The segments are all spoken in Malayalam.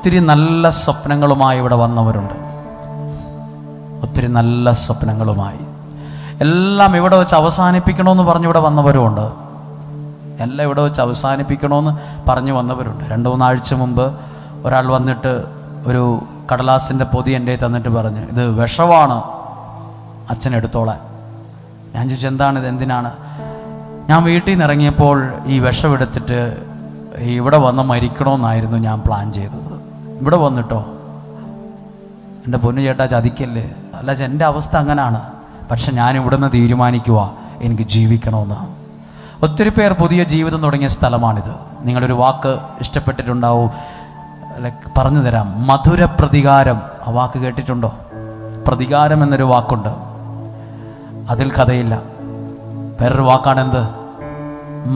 ഒത്തിരി നല്ല സ്വപ്നങ്ങളുമായി ഇവിടെ വന്നവരുണ്ട്. ഒത്തിരി നല്ല സ്വപ്നങ്ങളുമായി എല്ലാം ഇവിടെ വെച്ച് അവസാനിപ്പിക്കണമെന്ന് പറഞ്ഞ് ഇവിടെ വന്നവരുമുണ്ട്. എല്ലാം ഇവിടെ വെച്ച് അവസാനിപ്പിക്കണമെന്ന് പറഞ്ഞു വന്നവരുണ്ട്. 2-3 ആഴ്ച മുമ്പ് ഒരാൾ വന്നിട്ട് ഒരു കടലാസിൻ്റെ പൊതി എൻ്റെ തന്നിട്ട് പറഞ്ഞു, ഇത് വിഷമാണ്, അച്ഛൻ എടുത്തോളാൻ. ഞാൻ ചോദിച്ചു, എന്താണിത്, എന്തിനാണ്? ഞാൻ വീട്ടിൽ നിന്ന് ഇറങ്ങിയപ്പോൾ ഈ വിഷം എടുത്തിട്ട് ഇവിടെ വന്ന് മരിക്കണമെന്നായിരുന്നു ഞാൻ പ്ലാൻ ചെയ്തത്. ഇവിടെ വന്നിട്ടോ? എൻ്റെ പൊന്നു ചേട്ടാ, ചതിക്കല്ലേ. അല്ല, എൻ്റെ അവസ്ഥ അങ്ങനെയാണ്. പക്ഷെ ഞാൻ ഇവിടുന്ന് തീരുമാനിക്കുക എനിക്ക് ജീവിക്കണമെന്ന്. ഒത്തിരി പേർ പുതിയ ജീവിതം തുടങ്ങിയ സ്ഥലമാണിത്. നിങ്ങളൊരു വാക്ക് ഇഷ്ടപ്പെട്ടിട്ടുണ്ടാവും, പറഞ്ഞു തരാം. മധുര പ്രതികാരം. ആ വാക്ക് കേട്ടിട്ടുണ്ടോ? പ്രതികാരം എന്നൊരു വാക്കുണ്ട്, അതിൽ കഥയില്ല. വേറൊരു വാക്കാണെന്ത്?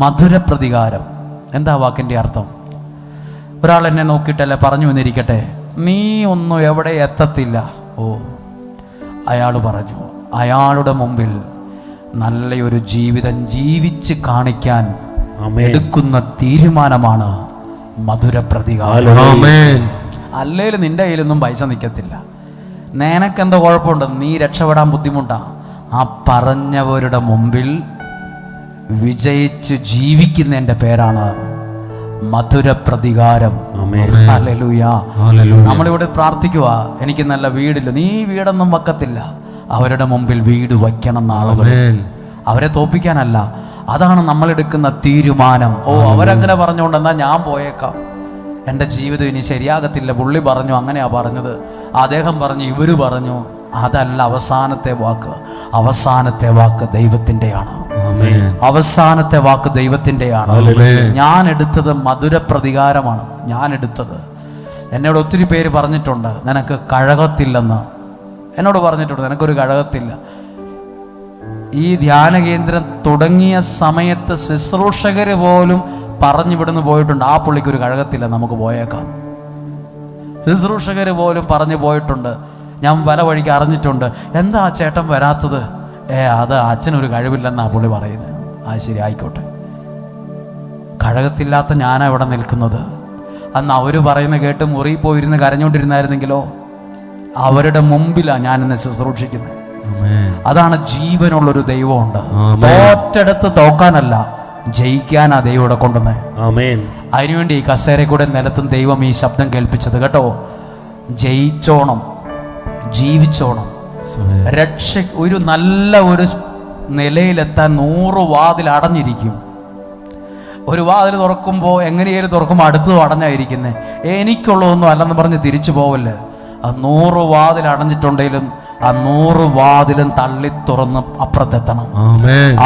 മധുര പ്രതികാരം. എന്താ വാക്കിൻ്റെ അർത്ഥം? ഒരാൾ എന്നെ നോക്കിയിട്ടല്ലേ പറഞ്ഞു വന്നിരിക്കട്ടെ, നീ ഒന്നും എവിടെ എത്തത്തില്ല. ഓ, അയാൾ പറഞ്ഞു, അയാളുടെ മുമ്പിൽ നല്ലൊരു ജീവിതം ജീവിച്ച് കാണിക്കാൻ എടുക്കുന്ന തീരുമാനമാണ് മധുര പ്രതികാരം. അല്ലേലും നിന്റെ കയ്യിലൊന്നും പൈസ നിൽക്കത്തില്ല. നിനക്കെന്തോ കുഴപ്പമുണ്ട്, നീ രക്ഷപ്പെടാൻ ബുദ്ധിമുട്ടാ. ആ പറഞ്ഞവരുടെ മുമ്പിൽ വിജയിച്ച് ജീവിക്കുന്നതിൻ്റെ പേരാണ് മധുര പ്രതികാരം. ഹല്ലേലൂയ. നമ്മളിവിടെ പ്രാർത്ഥിക്കുക, എനിക്ക് നല്ല വീടില്ല. നീ വീടൊന്നും വെക്കത്തില്ല. അവരുടെ മുമ്പിൽ വീട് വയ്ക്കണം ആളുകൾ. അവരെ തോപ്പിക്കാനല്ല, അതാണ് നമ്മളെടുക്കുന്ന തീരുമാനം. ഓ, അവരങ്ങനെ പറഞ്ഞുകൊണ്ട് എന്നാ ഞാൻ പോയേക്കാം, എൻ്റെ ജീവിതം ഇനി ശരിയാകത്തില്ല. പുള്ളി പറഞ്ഞു, അങ്ങനെയാ പറഞ്ഞത്, അദ്ദേഹം പറഞ്ഞു, ഇവര് പറഞ്ഞു. അതല്ല അവസാനത്തെ വാക്ക്. അവസാനത്തെ വാക്ക് ദൈവത്തിൻ്റെയാണ്. അവസാനത്തെ വാക്ക് ദൈവത്തിൻ്റെയാണ്. ഞാൻ എടുത്തത് മധുര പ്രതികാരമാണ്. ഞാൻ എടുത്തത്. എന്നോട് ഒത്തിരി പേര് പറഞ്ഞിട്ടുണ്ട്, നിനക്ക് കഴകത്തില്ലെന്ന്. എന്നോട് പറഞ്ഞിട്ടുണ്ട്, നിനക്കൊരു കഴകത്തില്ല. ഈ ധ്യാന കേന്ദ്രം തുടങ്ങിയ സമയത്ത് ശുശ്രൂഷകർ പോലും പറഞ്ഞിവിടുന്ന് പോയിട്ടുണ്ട്, ആ പുള്ളിക്കൊരു കഴകത്തില്ല, നമുക്ക് പോയേക്കാം. ശുശ്രൂഷകർ പോലും പറഞ്ഞു പോയിട്ടുണ്ട്. ഞാൻ പല വഴിക്ക് അറിഞ്ഞിട്ടുണ്ട്, എന്താ ആ ചേട്ടൻ വരാത്തത്? അത് അച്ഛനൊരു കഴിവില്ലെന്നാ പുള്ളി പറയുന്നത്. ആ ശരി, ആയിക്കോട്ടെ. കഴകത്തില്ലാത്ത ഞാനാ ഇവിടെ നിൽക്കുന്നത്. അന്ന് അവർ പറയുന്ന കേട്ട് മുറിയിൽ പോയിരുന്ന് കരഞ്ഞുകൊണ്ടിരുന്നായിരുന്നെങ്കിലോ? അവരുടെ മുമ്പിലാണ് ഞാനിന്ന് ശുശ്രൂഷിക്കുന്നത്. അതാണ് ജീവനുള്ളൊരു ദൈവമുണ്ട്. തോറ്റെടുത്ത് തോക്കാനല്ല, ജയിക്കാനാ ദൈവം ഇവിടെ കൊണ്ടുവന്നേ. അതിനുവേണ്ടി ഈ കസേരയിൽ കൂടെ നിലത്തും ദൈവം ഈ ശബ്ദം കേൾപ്പിച്ചത് കേട്ടോ. ജയിച്ചോണം, ജീവിച്ചോണം. ഒരു നല്ല ഒരു നിലയിലെത്താൻ 100 വാതിൽ അടഞ്ഞിരിക്കും. ഒരു വാതിൽ തുറക്കുമ്പോൾ എങ്ങനെയാലും തുറക്കുമ്പോൾ അടുത്തതും അടഞ്ഞായിരിക്കുന്നത്. എനിക്കുള്ളതൊന്നും അല്ലെന്ന് പറഞ്ഞ് തിരിച്ചു പോവല്ലേ. ആ 100 വാതിൽ അടഞ്ഞിട്ടുണ്ടെങ്കിലും ആ 100 വാതിലും തള്ളി തുറന്ന് അപ്പുറത്തെത്തണം.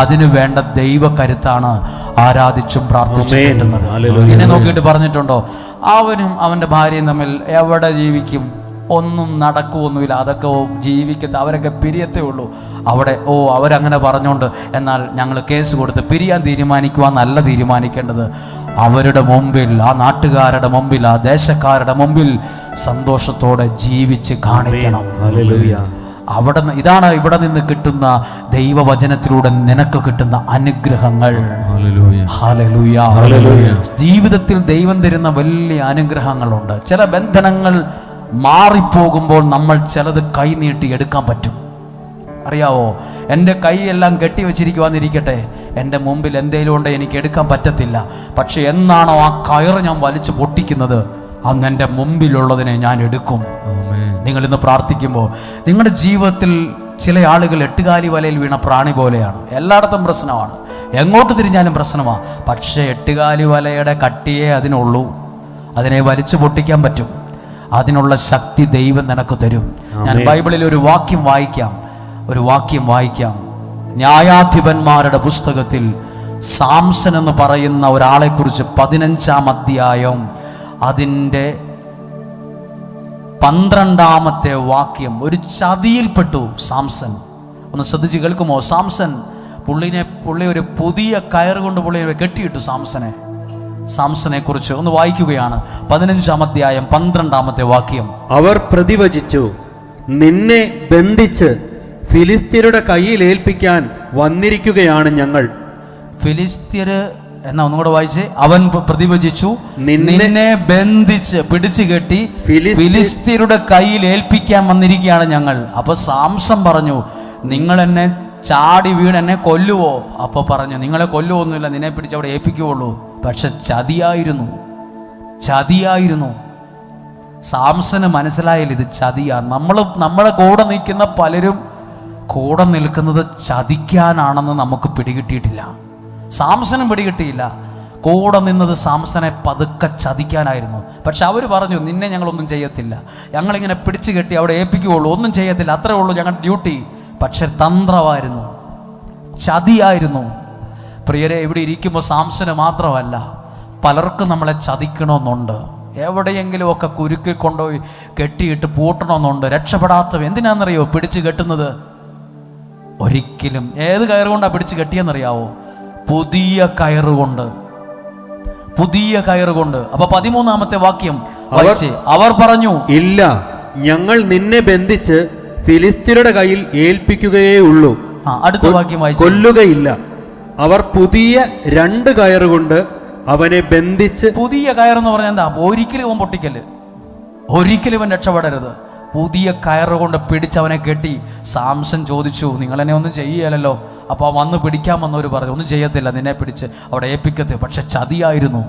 അതിനു വേണ്ട ദൈവകരുത്താണ് ആരാധിച്ചും പ്രാർത്ഥിച്ചും കിട്ടുന്നത്. എന്നെ നോക്കിയിട്ട് പറഞ്ഞിട്ടുണ്ടോ, അവനും അവൻ്റെ ഭാര്യയും തമ്മിൽ എവിടെ ജീവിക്കും? ഒന്നും നടക്കുമൊന്നുമില്ല. അതൊക്കെ ജീവിക്കത്തെ, അവരൊക്കെ പിരിയത്തേ ഉള്ളൂ. അവിടെ അവരങ്ങനെ പറഞ്ഞുകൊണ്ട് എന്നാൽ ഞങ്ങൾ കേസ് കൊടുത്ത് പിരിയാൻ തീരുമാനിക്കുവാന്നല്ല തീരുമാനിക്കേണ്ടത്. അവരുടെ മുമ്പിൽ, ആ നാട്ടുകാരുടെ മുമ്പിൽ, ആ ദേശക്കാരുടെ മുമ്പിൽ സന്തോഷത്തോടെ ജീവിച്ച് കാണിക്കണം. ഇതാണ് ഇവിടെ നിന്ന് കിട്ടുന്ന ദൈവവചനത്തിലൂടെ നിനക്ക് കിട്ടുന്ന അനുഗ്രഹങ്ങൾ. ഹല്ലേലൂയ. ജീവിതത്തിൽ ദൈവം തരുന്ന വലിയ അനുഗ്രഹങ്ങളുണ്ട്. ചില ബന്ധനങ്ങൾ മാറിപ്പോകുമ്പോൾ നമ്മൾ ചിലത് കൈ നീട്ടി എടുക്കാൻ പറ്റും. അറിയാവോ, എൻ്റെ കൈയെല്ലാം കെട്ടിവെച്ചിരിക്കുവാന്നിരിക്കട്ടെ, എൻ്റെ മുമ്പിൽ എന്തെങ്കിലും ഉണ്ട്, എനിക്ക് എടുക്കാൻ പറ്റത്തില്ല. പക്ഷെ എന്നാണോ ആ കയറ് ഞാൻ വലിച്ചു പൊട്ടിക്കുന്നത്, അന്ന് എൻ്റെ മുമ്പിലുള്ളതിനെ ഞാൻ എടുക്കും. നിങ്ങളിന്ന് പ്രാർത്ഥിക്കുമ്പോൾ നിങ്ങളുടെ ജീവിതത്തിൽ ചില ആളുകൾ 8 വലയിൽ വീണ പ്രാണി പോലെയാണ്. എല്ലായിടത്തും പ്രശ്നമാണ്, എങ്ങോട്ട് തിരിഞ്ഞാലും പ്രശ്നമാണ്. പക്ഷേ 8 വലയുടെ കട്ടിയേ അതിനുള്ളൂ. അതിനെ വലിച്ചു പൊട്ടിക്കാൻ പറ്റും. അതിനുള്ള ശക്തി ദൈവം നിനക്ക് തരും. ഞാൻ ബൈബിളിൽ ഒരു വാക്യം വായിക്കാം. ന്യായാധിപന്മാരുടെ പുസ്തകത്തിൽ സാംസൺ എന്ന് പറയുന്ന ഒരാളെ കുറിച്ച് 15-ാം അധ്യായം അതിൻ്റെ 12-ാമത്തെ വാക്യം. ഒരു ചതിയിൽപ്പെട്ടു സാംസൺ. ഒന്ന് ശ്രദ്ധിച്ച് കേൾക്കുമോ? സാംസൺ പുള്ളി ഒരു പുതിയ കയർ കൊണ്ട് പുള്ളിയെ കെട്ടിയിട്ടു. സാംസനെ കുറിച്ച് ഒന്ന് വായിക്കുകയാണ്. 15-ാം അധ്യായം 12-ാമത്തെ വാക്യം. അവർ പ്രതിവചിച്ചു, നിന്നെ ബന്ധിച്ച് ഫിലിസ്ത്യരുടെ കയ്യിൽ ഏൽപ്പിക്കാൻ വന്നിരിക്കുകയാണ് ഞങ്ങൾ. ഫിലിസ്ത്യര് എന്നാ ഒന്നും കൂടെ വായിച്ച്. അവൻ പ്രതിവചിച്ചു, നിന്നെ ബന്ധിച്ച് പിടിച്ചു കെട്ടി ഫിലിസ്ത്യരുടെ കയ്യിൽ ഏൽപ്പിക്കാൻ വന്നിരിക്കുകയാണ് ഞങ്ങൾ. അപ്പൊ സാംസൺ പറഞ്ഞു, നിങ്ങൾ എന്നെ ചാടി വീണ് എന്നെ കൊല്ലുവോ? അപ്പൊ പറഞ്ഞു, നിങ്ങളെ കൊല്ലുവൊന്നുമില്ല, നിന്നെ പിടിച്ച് അവിടെ ഏൽപ്പിക്കുകയുള്ളൂ. പക്ഷെ ചതിയായിരുന്നു. സാംസന് മനസ്സിലായില്ല ഇത് ചതിയാണ്. നമ്മളെ കൂടെ നിൽക്കുന്ന പലരും കൂടെ നിൽക്കുന്നത് ചതിക്കാനാണെന്ന് നമുക്ക് പിടികിട്ടിയിട്ടില്ല. സാംസനും പിടികിട്ടിയില്ല. കൂടെ നിന്നത് സാംസനെ പതുക്കെ ചതിക്കാനായിരുന്നു. പക്ഷെ അവർ പറഞ്ഞു, നിന്നെ ഞങ്ങളൊന്നും ചെയ്യത്തില്ല, ഞങ്ങളിങ്ങനെ പിടിച്ചു കെട്ടി അവിടെ ഏൽപ്പിക്കുകയുള്ളൂ, ഒന്നും ചെയ്യത്തില്ല, അത്രേ ഉള്ളൂ ഞങ്ങളുടെ ഡ്യൂട്ടി. പക്ഷെ തന്ത്രമായിരുന്നു, ചതിയായിരുന്നു. പ്രിയരെ, ഇവിടെ ഇരിക്കുമ്പോൾ സാംസന് മാത്രമല്ല, പലർക്കും നമ്മളെ ചതിക്കണമെന്നുണ്ട്. എവിടെയെങ്കിലും ഒക്കെ കുരുക്കിൽ കൊണ്ടുപോയി കെട്ടിയിട്ട് പൂട്ടണമെന്നുണ്ട്. രക്ഷപ്പെടാത്തവ എന്തിനാണെന്നറിയോ പിടിച്ചു കെട്ടുന്നത്? ഒരിക്കലും ഏത് കയറുകൊണ്ടാണ് പിടിച്ചു കെട്ടിയെന്നറിയാവോ? പുതിയ കയറുകൊണ്ട്. അപ്പൊ 13-ാമത്തെ വാക്യം അവർ പറഞ്ഞു, ഇല്ല, ഞങ്ങൾ നിന്നെ ബന്ധിച്ച് ഫിലിസ്ത്യരുടെ കയ്യിൽ ഏൽപ്പിക്കുകയേ ഉള്ളൂ. അടുത്ത വാക്യം വായിച്ചു, കൊല്ലുകയില്ല. അവർ പുതിയ 2 കയറുകൊണ്ട് അവനെ ബന്ധിച്ച്. പുതിയ കയറെന്ന് പറഞ്ഞാൽ എന്താ? ഒരിക്കലും ഇവൻ പൊട്ടിക്കല്, ഒരിക്കലും ഇവൻ രക്ഷപ്പെടരുത്. പുതിയ കയറുകൊണ്ട് പിടിച്ചവനെ കെട്ടി. സാംസൺ ചോദിച്ചു, നിങ്ങളെന്നെ ഒന്നും ചെയ്യലല്ലോ? അപ്പോൾ വന്ന് പിടിക്കാൻ വന്നവർ പറഞ്ഞു, ഒന്നും ചെയ്യത്തില്ല, നിന്നെ പിടിച്ച് അവിടെ ഏൽപ്പിക്കത്തില്ല. പക്ഷെ ചതിയായിരുന്നു.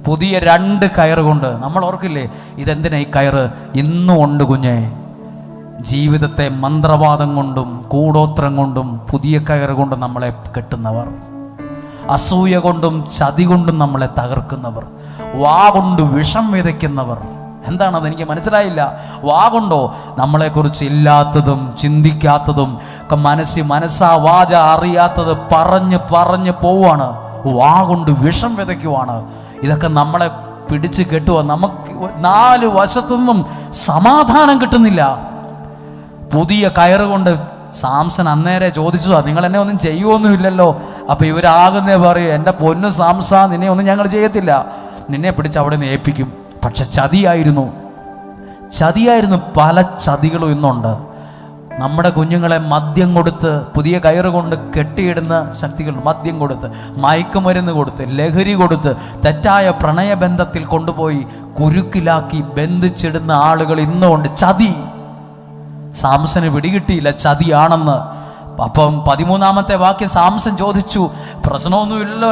പുതിയ 2 കയറുകൊണ്ട്. നമ്മൾ ഓർക്കില്ലേ, ഇതെന്തിനാ ഈ കയറ്? ഇന്നും ഉണ്ട് കുഞ്ഞെ. ജീവിതത്തെ മന്ത്രവാദം കൊണ്ടും കൂടോത്രം കൊണ്ടും പുതിയ കയറ് കൊണ്ട് നമ്മളെ കെട്ടുന്നവർ, അസൂയ കൊണ്ടും ചതി കൊണ്ടും നമ്മളെ തകർക്കുന്നവർ, വാ കൊണ്ട് വിഷം വിതയ്ക്കുന്നവർ. എന്താണത്? എനിക്ക് മനസ്സിലായില്ല. വാ കൊണ്ടോ നമ്മളെക്കുറിച്ച് ഇല്ലാത്തതും ചിന്തിക്കാത്തതും മനസ്സാ വാച അറിയാത്തത് പറഞ്ഞ് പോവാണ്. വാ കൊണ്ട് വിഷം വിതയ്ക്കുവാണ്. ഇതൊക്കെ നമ്മളെ പിടിച്ച് കെട്ടുക. നമുക്ക് 4 വശത്തുനിന്നും സമാധാനം കിട്ടുന്നില്ല. പുതിയ കയറുകൊണ്ട് സാംസൺ അന്നേരെ ചോദിച്ചതാ, നിങ്ങൾ എന്നെ ഒന്നും ചെയ്യുമൊന്നുമില്ലല്ലോ? അപ്പൊ ഇവരാകുന്നേ പറയും, എൻ്റെ പൊന്നു സാംസ, നിന്നെ ഒന്നും ഞങ്ങൾ ചെയ്യത്തില്ല, നിന്നെ പിടിച്ച് അവിടെ നിന്ന് ഏൽപ്പിക്കും. പക്ഷെ ചതിയായിരുന്നു. പല ചതികളും ഇന്നുണ്ട്. നമ്മുടെ കുഞ്ഞുങ്ങളെ മദ്യം കൊടുത്ത്, പുതിയ കയറ് കൊണ്ട് കെട്ടിയിടുന്ന ശക്തികൾ, മദ്യം കൊടുത്ത്, മയക്കുമരുന്ന് കൊടുത്ത്, ലഹരി കൊടുത്ത്, തെറ്റായ പ്രണയബന്ധത്തിൽ കൊണ്ടുപോയി കുരുക്കിലാക്കി ബന്ധിച്ചിടുന്ന ആളുകൾ ഇന്നുണ്ട്. ചതി. സാംസന് പിടികിട്ടിയില്ല ചതിയാണെന്ന്. അപ്പം 13-ാമത്തെ വാക്യം സാംസൺ ചോദിച്ചു, പ്രശ്നമൊന്നുമില്ലല്ലോ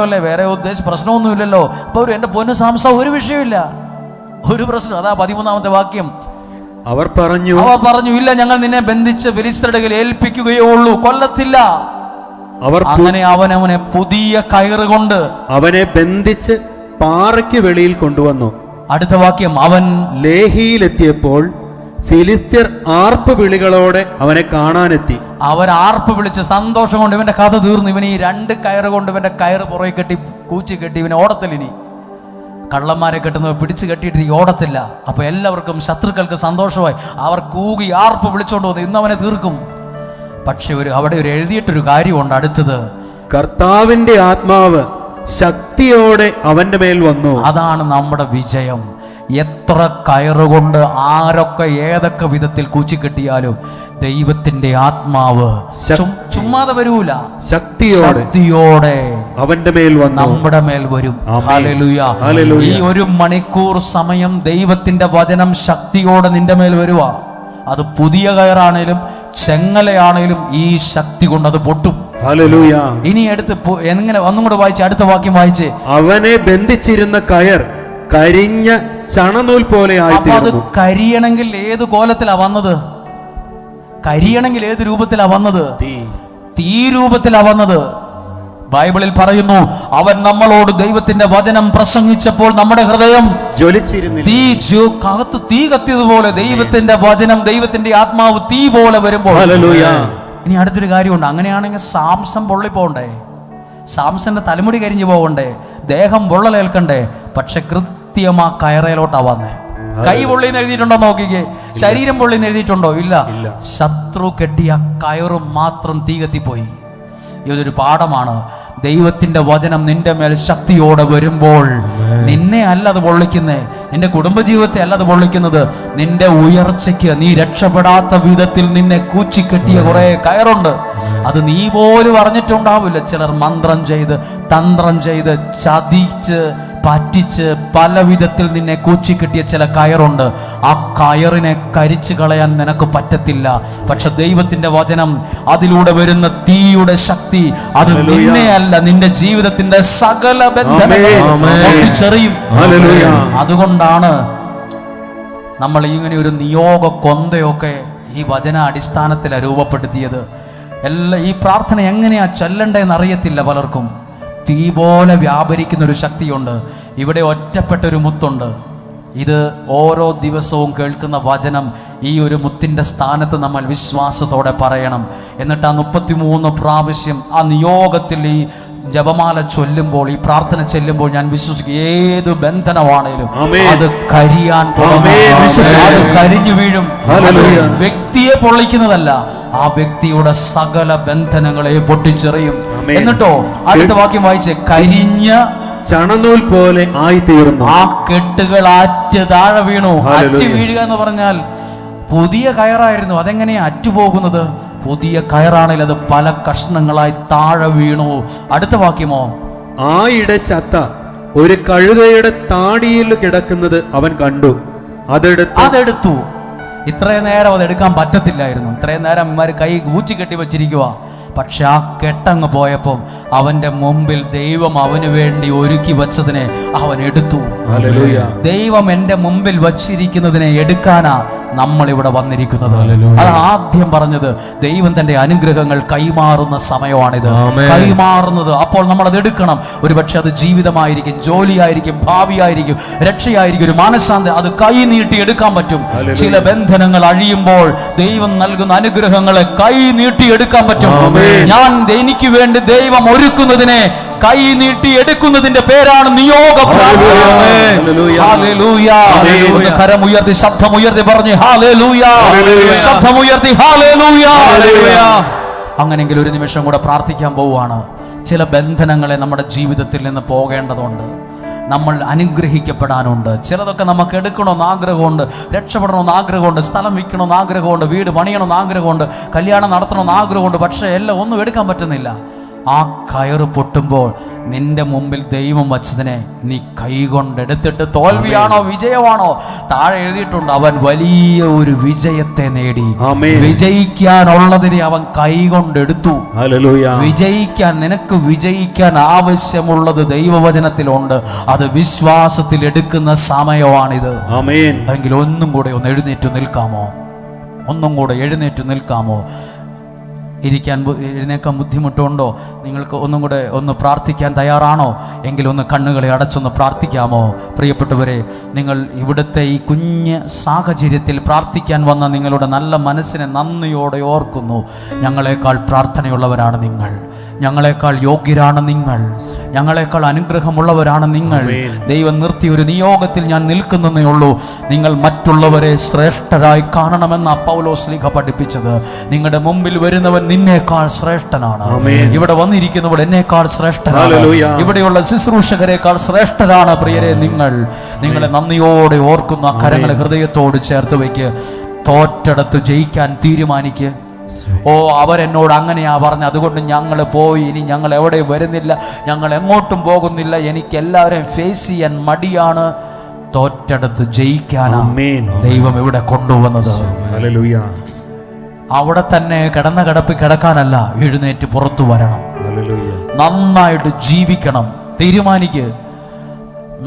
അല്ലേ? വേറെ പ്രശ്നമൊന്നുമില്ലല്ലോ? അപ്പൊ എൻ്റെ പൊന്നു സാംസ, ഒരു വിഷയമില്ല, ഒരു പ്രശ്നം. അതാ 13-ാമത്തെ വാക്യം. അവർ പറഞ്ഞു, ഇല്ല, ഞങ്ങൾ നിന്നെ ബന്ധിച്ച് ഫിലിസ്ത്യരുടെ കയ്യിൽ ഏൽപ്പിക്കുകയേ ഉള്ളൂ, കൊല്ലത്തില്ല. അങ്ങനെ അവനെ പുതിയ കയറ് കൊണ്ട് അവനെ ബന്ധിച്ച് പാറയ്ക്ക് വെളിയിൽ കൊണ്ടുവന്നു. അടുത്ത വാക്യം, അവൻ ലേഹിയിലെത്തിയപ്പോൾ ഫിലിസ്ത്യർ ആർപ്പ് വിളികളോടെ അവനെ കാണാനെത്തി. അവർ ആർപ്പ് വിളിച്ച് സന്തോഷം കൊണ്ട് ഇവന്റെ കഥ തീർന്നു. ഇവന് ഈ 2 കയറ് കൊണ്ട് ഇവന്റെ കയറ് പുറകെ കെട്ടി കൂച്ചി കെട്ടി ഇവനെ ഓടത്തില്ല. കള്ളന്മാരെ കെട്ടുന്നവർ പിടിച്ചു കെട്ടിയിട്ട് ഓടത്തില്ല. അപ്പൊ എല്ലാവർക്കും, ശത്രുക്കൾക്ക് സന്തോഷമായി. അവർ കൂകി ആർപ്പ് വിളിച്ചോണ്ട് വന്നു, ഇന്ന് അവനെ തീർക്കും. പക്ഷെ അവിടെ എഴുതിയിട്ടൊരു കാര്യമുണ്ട്. അടുത്തത്, കർത്താവിന്റെ ആത്മാവ് ശക്തിയോടെ അവന്റെ മേൽ വന്നു. അതാണ് നമ്മുടെ വിജയം. എത്ര കയറുകൊണ്ട് ആരൊക്കെ ഏതൊക്കെ വിധത്തിൽ കൂച്ചിക്കെട്ടിയാലും ദൈവത്തിന്റെ ആത്മാവ് ചുമ്മാതെ വരൂല, ശക്തിയോടെ അവന്റെ മേൽ വന്നു, നമ്മുടെ മേൽ വരും. ഹല്ലേലൂയ. ഈ 1 മണിക്കൂർ സമയം ദൈവത്തിന്റെ വചനം ശക്തിയോടെ നിന്റെ മേൽ വരുവാ. അത് പുതിയ കയറാണേലും ചെങ്ങലയാണേലും ഈ ശക്തി കൊണ്ട് അത് പൊട്ടും. ഹല്ലേലൂയ. ഇനി എങ്ങനെ ഒന്നും കൂടെ വായിച്ച് അടുത്ത വാക്യം വായിച്ച്, അവനെ ബന്ധിച്ചിരുന്ന കയർ കരിഞ്ഞ ചണനൂൽ പോലെ അത് കരിയണമെങ്കിൽ ഏത് കോലത്തിലാ വന്നത്? കരിയണമെങ്കിൽ ഏത് രൂപത്തിലാ വന്നത്? തീ രൂപത്തിലാ വന്നത്. ബൈബിളിൽ പറയുന്നു, അവൻ നമ്മളോട് ദൈവത്തിന്റെ വചനം പ്രസംഗിച്ചപ്പോൾ നമ്മുടെ ഹൃദയം ജ്വലിച്ചിരുന്നു. തീ കത്തിയതുപോലെ ദൈവത്തിന്റെ വചനം, ദൈവത്തിന്റെ ആത്മാവ് തീ പോലെ വരുമ്പോൾ. ഇനി അടുത്തൊരു കാര്യമുണ്ട്. അങ്ങനെയാണെങ്കിൽ സാംസൺ പൊള്ളിപ്പോണ്ടേ, സാംസന്റെ തലമുടി കരിഞ്ഞു പോകണ്ടേ, ദേഹം പൊള്ളലേൽക്കണ്ടേ? പക്ഷെ കൃത്യമാ കയറയിലോട്ടാ വന്നേ. കൈ പൊള്ളിന്ന് എഴുതിയിട്ടുണ്ടോ നോക്കിക്കേ, ശരീരം പൊള്ളിന്ന് എഴുതിയിട്ടുണ്ടോ? ഇല്ല. ശത്രു കെട്ടിയ കയറ് മാത്രം തീ കത്തിപ്പോയി. ഇതൊരു പാഠമാണ്. ദൈവത്തിന്റെ വചനം നിന്റെ മേൽ ശക്തിയോടെ വരുമ്പോൾ നിന്നെ അല്ല അത് പൊള്ളിക്കുന്നേ, നിന്റെ കുടുംബജീവിതത്തെ അല്ല അത് പൊള്ളിക്കുന്നത്. നിന്റെ ഉയർച്ചയ്ക്ക്, നീ രക്ഷപ്പെടാത്ത വിധത്തിൽ നിന്നെ കൂച്ചിക്കെട്ടിയ കുറെ കയറുണ്ട്. അത് നീ പോലും അറിഞ്ഞിട്ടുണ്ടാവില്ല. ചിലർ മന്ത്രം ചെയ്ത്, തന്ത്രം ചെയ്ത്, ചതിച്ച്, പറ്റിച്ച്, പല വിധത്തിൽ നിന്നെ കൂച്ചിക്കെട്ടിയ ചില കയറുണ്ട്. ആ കയറിനെ കരിച്ചു കളയാൻ നിനക്ക് പറ്റത്തില്ല. പക്ഷെ ദൈവത്തിന്റെ വചനം, അതിലൂടെ വരുന്ന തീയുടെ ശക്തി, അത് നിന്നെ അല്ല, നിന്റെ ജീവിതത്തിന്റെ സകല ബന്ധനങ്ങളും പൊട്ടിച്ചെറിയും. അതുകൊണ്ടാണ് നമ്മൾ ഇങ്ങനെ ഒരു നിയോഗ കൊന്തയൊക്കെ ഈ വചന അടിസ്ഥാനത്തിലാണ് രൂപപ്പെടുത്തിയത്. ഈ പ്രാർത്ഥന എങ്ങനെയാ ചൊല്ലണ്ടേന്ന് അറിയത്തില്ല പലർക്കും. തീ പോലെ വ്യാപരിക്കുന്ന ഒരു ശക്തിയുണ്ട്. ഇവിടെ ഒറ്റപ്പെട്ടൊരു മുത്തുണ്ട്. ഇത് ഓരോ ദിവസവും കേൾക്കുന്ന വചനം ഈ ഒരു മുത്തിൻ്റെ സ്ഥാനത്ത് നമ്മൾ വിശ്വാസത്തോടെ പറയണം. എന്നിട്ട് ആ 33 പ്രാവശ്യം ആ നിയോഗത്തിൽ ഈ ജപമാല ചൊല്ലുമ്പോൾ, ഈ പ്രാർത്ഥന ചൊല്ലുമ്പോൾ ഞാൻ വിശ്വസിക്കും, ഏത് ബന്ധനമാണേലും അത് കരിയാൻ അത് കരിഞ്ഞു വീഴും. വ്യക്തിയെ പൊള്ളിക്കുന്നതല്ല, ആ വ്യക്തിയുടെ സകല ബന്ധനങ്ങളെ പൊട്ടിച്ചെറിയും. എന്നിട്ടോ അടുത്ത വാക്യം വായിച്ചേ, കരിഞ്ഞ ചണനൂൽ പോലെ ആയിത്തീർന്നു. ആ കെട്ടുകൾ ആറ്റ് താഴെ വീണു. അറ്റ് വീഴുക എന്ന് പറഞ്ഞാൽ പുതിയ കയറായിരുന്നു. അതെങ്ങനെയാ അറ്റുപോകുന്നത്? പുതിയ കയറാണെങ്കിൽ അത് പല കഷ്ണങ്ങളായി താഴെ വീണു. അടുത്ത വാക്യമോ, ആയിടെ ചത്ത ഒരു കഴുതയുടെ താടിയിൽ കിടക്കുന്നത് അവൻ കണ്ടു. അതെടുത്തു. ഇത്രയും നേരം അത് എടുക്കാൻ പറ്റത്തില്ലായിരുന്നു. ഇത്രയും നേരം ഇമാര് കൈ ഊച്ചി കെട്ടി വെച്ചിരിക്കുക. പക്ഷെ ആ കെട്ടങ്ങ് പോയപ്പം അവന്റെ മുമ്പിൽ ദൈവം അവന് വേണ്ടി ഒരുക്കി വച്ചതിനെ അവൻ എടുത്തു. ദൈവം എൻ്റെ മുമ്പിൽ വച്ചിരിക്കുന്നതിനെ എടുക്കാനാ നമ്മൾ ഇവിടെ വന്നിരിക്കുന്നത്. അത് ആദ്യം പറഞ്ഞത്, ദൈവം തന്റെ അനുഗ്രഹങ്ങൾ കൈമാറുന്ന സമയമാണിത്. കൈമാറുന്നത്, അപ്പോൾ നമ്മൾ അത് എടുക്കണം. ഒരുപക്ഷെ അത് ജീവിതമായിരിക്കും, ജോലിയായിരിക്കും, ഭാവിയായിരിക്കും, രക്ഷയായിരിക്കും, ഒരു മാനസാന്ത, അത് കൈ നീട്ടി എടുക്കാൻ പറ്റും. ചില ബന്ധനങ്ങൾ അഴിയുമ്പോൾ ദൈവം നൽകുന്ന അനുഗ്രഹങ്ങളെ കൈ നീട്ടി എടുക്കാൻ പറ്റും. എനിക്ക് വേണ്ടി ദൈവം ഒരുക്കുന്നതിനെ കൈ നീട്ടി എടുക്കുന്നതിന്റെ പേരാണ് നിയോഗ പ്രാർത്ഥന. കരമുയർത്തി, ശബ്ദമുയർത്തി പറഞ്ഞ് ഹല്ലേലൂയ, ശബ്ദമുയർത്തി ഹല്ലേലൂയ. അങ്ങനെയെങ്കിൽ ഒരു നിമിഷം കൂടെ പ്രാർത്ഥിക്കാൻ പോവുകയാണ്. ചില ബന്ധനങ്ങളെ നമ്മുടെ ജീവിതത്തിൽ നിന്ന് പോകേണ്ടതുണ്ട്. നമ്മൾ അനുഗ്രഹിക്കപ്പെടാനുണ്ട്. ചിലതൊക്കെ നമുക്ക് എടുക്കണമെന്ന് ആഗ്രഹമുണ്ട്, രക്ഷപ്പെടണമെന്ന് ആഗ്രഹമുണ്ട്, സ്ഥലം വിൽക്കണമെന്ന് ആഗ്രഹമുണ്ട്, വീട് പണിയണമെന്ന് ആഗ്രഹമുണ്ട്, കല്യാണം നടത്തണമെന്ന് ആഗ്രഹമുണ്ട്. പക്ഷേ എല്ലാം ഒന്നും എടുക്കാൻ പറ്റുന്നില്ല. ആ കയറ് പൊട്ടുമ്പോൾ നിന്റെ മുമ്പിൽ ദൈവം വച്ചതിനെ നീ കൈകൊണ്ടെടുത്തിട്ട്, തോൽവിയാണോ വിജയമാണോ, താഴെ എഴുതിയിട്ടുണ്ട്, അവൻ വലിയ ഒരു വിജയത്തെ നേടി. വിജയിക്കാനുള്ളതിനെ അവൻ കൈകൊണ്ടെടുത്തു. വിജയിക്കാൻ, നിനക്ക് വിജയിക്കാൻ ആവശ്യമുള്ളത് ദൈവവചനത്തിലുണ്ട്. അത് വിശ്വാസത്തിൽ എടുക്കുന്ന സമയമാണിത്. എങ്കിൽ ഒന്നും കൂടെ ഒന്ന് എഴുന്നേറ്റ് നിൽക്കാമോ? ഒന്നും കൂടെ എഴുന്നേറ്റ് നിൽക്കാമോ? എഴുന്നേക്കാൻ ബുദ്ധിമുട്ടുണ്ടോ? നിങ്ങൾക്ക് ഒന്നും കൂടെ ഒന്ന് പ്രാർത്ഥിക്കാൻ തയ്യാറാണോ? എങ്കിൽ ഒന്ന് കണ്ണുകളെ അടച്ചൊന്ന് പ്രാർത്ഥിക്കാമോ? പ്രിയപ്പെട്ടവരെ, നിങ്ങൾ ഇവിടുത്തെ ഈ കുഞ്ഞ് സാഹചര്യത്തിൽ പ്രാർത്ഥിക്കാൻ വന്ന നിങ്ങളുടെ നല്ല മനസ്സിനെ നന്ദിയോടെ ഓർക്കുന്നു. ഞങ്ങളെക്കാൾ പ്രാർത്ഥനയുള്ളവരാണ് നിങ്ങൾ, ഞങ്ങളെക്കാൾ യോഗ്യരാണ് നിങ്ങൾ, ഞങ്ങളെക്കാൾ അനുഗ്രഹമുള്ളവരാണ് നിങ്ങൾ. ദൈവം നിർത്തിയ ഒരു നിയോഗത്തിൽ ഞാൻ നിൽക്കുന്നതേ ഉള്ളൂ. നിങ്ങൾ മറ്റുള്ളവരെ ശ്രേഷ്ഠരായി കാണണമെന്ന പൗലോസ്ലീഹ പഠിപ്പിച്ചത്. നിങ്ങളുടെ മുമ്പിൽ വരുന്നവൻ നിന്നേക്കാൾ ശ്രേഷ്ഠനാണ്. ഇവിടെ വന്നിരിക്കുന്നവർ എന്നേക്കാൾ ശ്രേഷ്ഠനാണ്. ഇവിടെയുള്ള ശുശ്രൂഷകരെക്കാൾ ശ്രേഷ്ഠരാണ്. പ്രിയരെ, നിങ്ങളെ നന്ദിയോടെ ഓർക്കുന്ന കരങ്ങളെ ഹൃദയത്തോട് ചേർത്ത് വയ്ക്ക്. തോറ്റെടുത്ത് ജയിക്കാൻ തീരുമാനിക്ക്. അവരെന്നോട് അങ്ങനെയാ പറഞ്ഞ, അതുകൊണ്ട് ഞങ്ങൾ പോയി, ഇനി ഞങ്ങൾ എവിടെ വരുന്നില്ല, ഞങ്ങൾ എങ്ങോട്ടും പോകുന്നില്ല, എനിക്ക് എല്ലാവരെയും ഫേസ് ചെയ്യാൻ മടിയാണ്. തോറ്റെടുത്ത് ജയിക്കാനാണ് ദൈവം ഇവിടെ കൊണ്ടുവന്നത്. അവിടെ തന്നെ കിടന്ന കിടപ്പിൽ കിടക്കാനല്ല, എഴുന്നേറ്റ് പുറത്തു വരണം. നന്നായിട്ട് ജീവിക്കണം. തീരുമാനിക്ക്.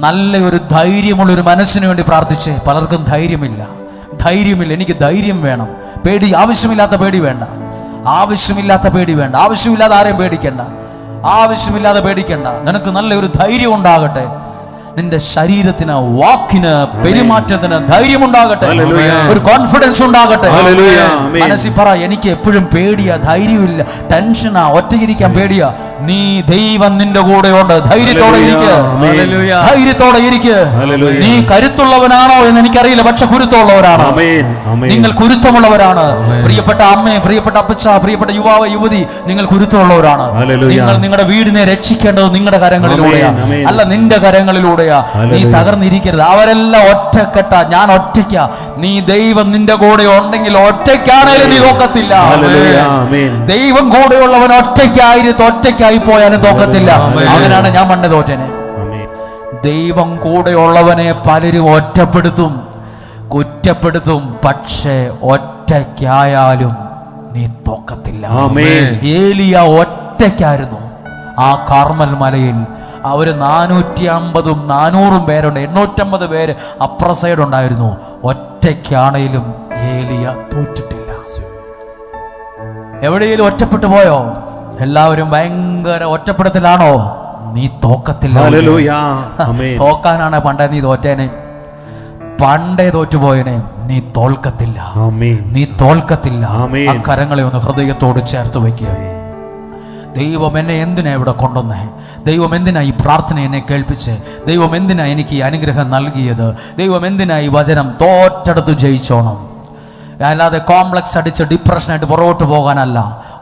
നല്ല ഒരു ധൈര്യമുള്ളൊരു മനസ്സിന് വേണ്ടി പ്രാർത്ഥിച്ചേ. പലർക്കും ധൈര്യമില്ല. എനിക്ക് ധൈര്യം വേണം. പേടി, ആവശ്യമില്ലാത്ത പേടി വേണ്ട. ആവശ്യമില്ലാത്ത ആരെയും പേടിക്കണ്ട. ആവശ്യമില്ലാതെ പേടിക്കണ്ട. നിനക്ക് നല്ലൊരു ധൈര്യം ഉണ്ടാകട്ടെ. നിന്റെ ശരീരത്തിന്, വാക്കിന്, പെരുമാറ്റത്തിന് ധൈര്യമുണ്ടാകട്ടെ. ഒരു കോൺഫിഡൻസ് ഉണ്ടാകട്ടെ. മനസ്സിൽ പറ, എനിക്ക് എപ്പോഴും പേടിയാ, ധൈര്യമില്ല, ടെൻഷനാ, ഒറ്റയ്ക്കിരിക്കാൻ പേടിയാ. നീ ദൈവം നിന്റെ കൂടെയുണ്ട്. ധൈര്യത്തോടെ ഇരിക്കുക, ധൈര്യത്തോടെ ഇരിക്കുക. നീ കരുത്തുള്ളവനാണോ എന്ന് എനിക്കറിയില്ല, പക്ഷെ കുരുത്തമുള്ളവരാണ് നിങ്ങൾ, കുരുത്തമുള്ളവരാണ്. പ്രിയപ്പെട്ട അമ്മേ, പ്രിയപ്പെട്ട അപ്പച്ച, പ്രിയപ്പെട്ട യുവാവ് യുവതി, നിങ്ങൾ കുരുത്തമുള്ളവരാണ്. നിങ്ങൾ നിങ്ങളുടെ വീടിനെ രക്ഷിക്കേണ്ടത് നിങ്ങളുടെ കരങ്ങളിലൂടെയാ, അല്ല നിന്റെ കരങ്ങളിലൂടെയാ. നീ തകർന്നിരിക്കരുത്. അവരെല്ലാം ഒറ്റക്കെട്ട, ഞാൻ ഒറ്റയ്ക്കാ. നീ ദൈവം നിന്റെ കൂടെ ഉണ്ടെങ്കിൽ ഒറ്റയ്ക്കാണേലും നീ തോക്കത്തില്ല. ദൈവം കൂടെയുള്ളവൻ ഒറ്റയ്ക്കായി പോയാലും തോക്കത്തില്ല. അങ്ങനെയാണ് ഞാൻ പണ്ട് തോറ്റനെ. ദൈവം കൂടെയുള്ളവനെ പലരും ഒറ്റപ്പെടുത്തും, കുറ്റപ്പെടുത്തും, പക്ഷേ ഒറ്റയ്ക്കായാലും നീ തോക്കത്തില്ല. ഏലിയ ഒറ്റയ്ക്കായിരുന്നു ആ കാർമൽ മലയിൽ. അവര് 450-400 പേരുണ്ട്, 850 പേര് അപ്പുറ സൈഡ് ഉണ്ടായിരുന്നു. ഒറ്റയ്ക്കാണേലും ഏലിയ തോറ്റിട്ടില്ല. എവിടെയെങ്കിലും ഒറ്റപ്പെട്ടു പോയോ? എല്ലാവരും ഭയങ്കര ഒറ്റപ്പെടുത്തലാണോ? നീ തോക്കത്തില്ല. തോക്കാനാണ് പണ്ടേ നീ തോറ്റേനെ, പണ്ടേ തോറ്റുപോയനെ. നീ തോൽക്കത്തില്ല, നീ തോൽക്കത്തില്ല. ആ കരങ്ങളെ ഒന്ന് ഹൃദയത്തോട് ചേർത്ത് വയ്ക്കുക. ദൈവം എന്നെ എന്തിനാ ഇവിടെ കൊണ്ടുവന്നേ? ദൈവം എന്തിനാ ഈ പ്രാർത്ഥന എന്നെ കേൾപ്പിച്ച്? ദൈവം എന്തിനാ എനിക്ക് ഈ അനുഗ്രഹം നൽകിയത്? ദൈവം എന്തിനാ ഈ വചനം? തോറ്റെടുത്ത് ജയിച്ചോണം, അല്ലാതെ കോംപ്ലക്സ് അടിച്ച് ഡിപ്രഷനായിട്ട് പുറകോട്ട് പോകാനല്ല.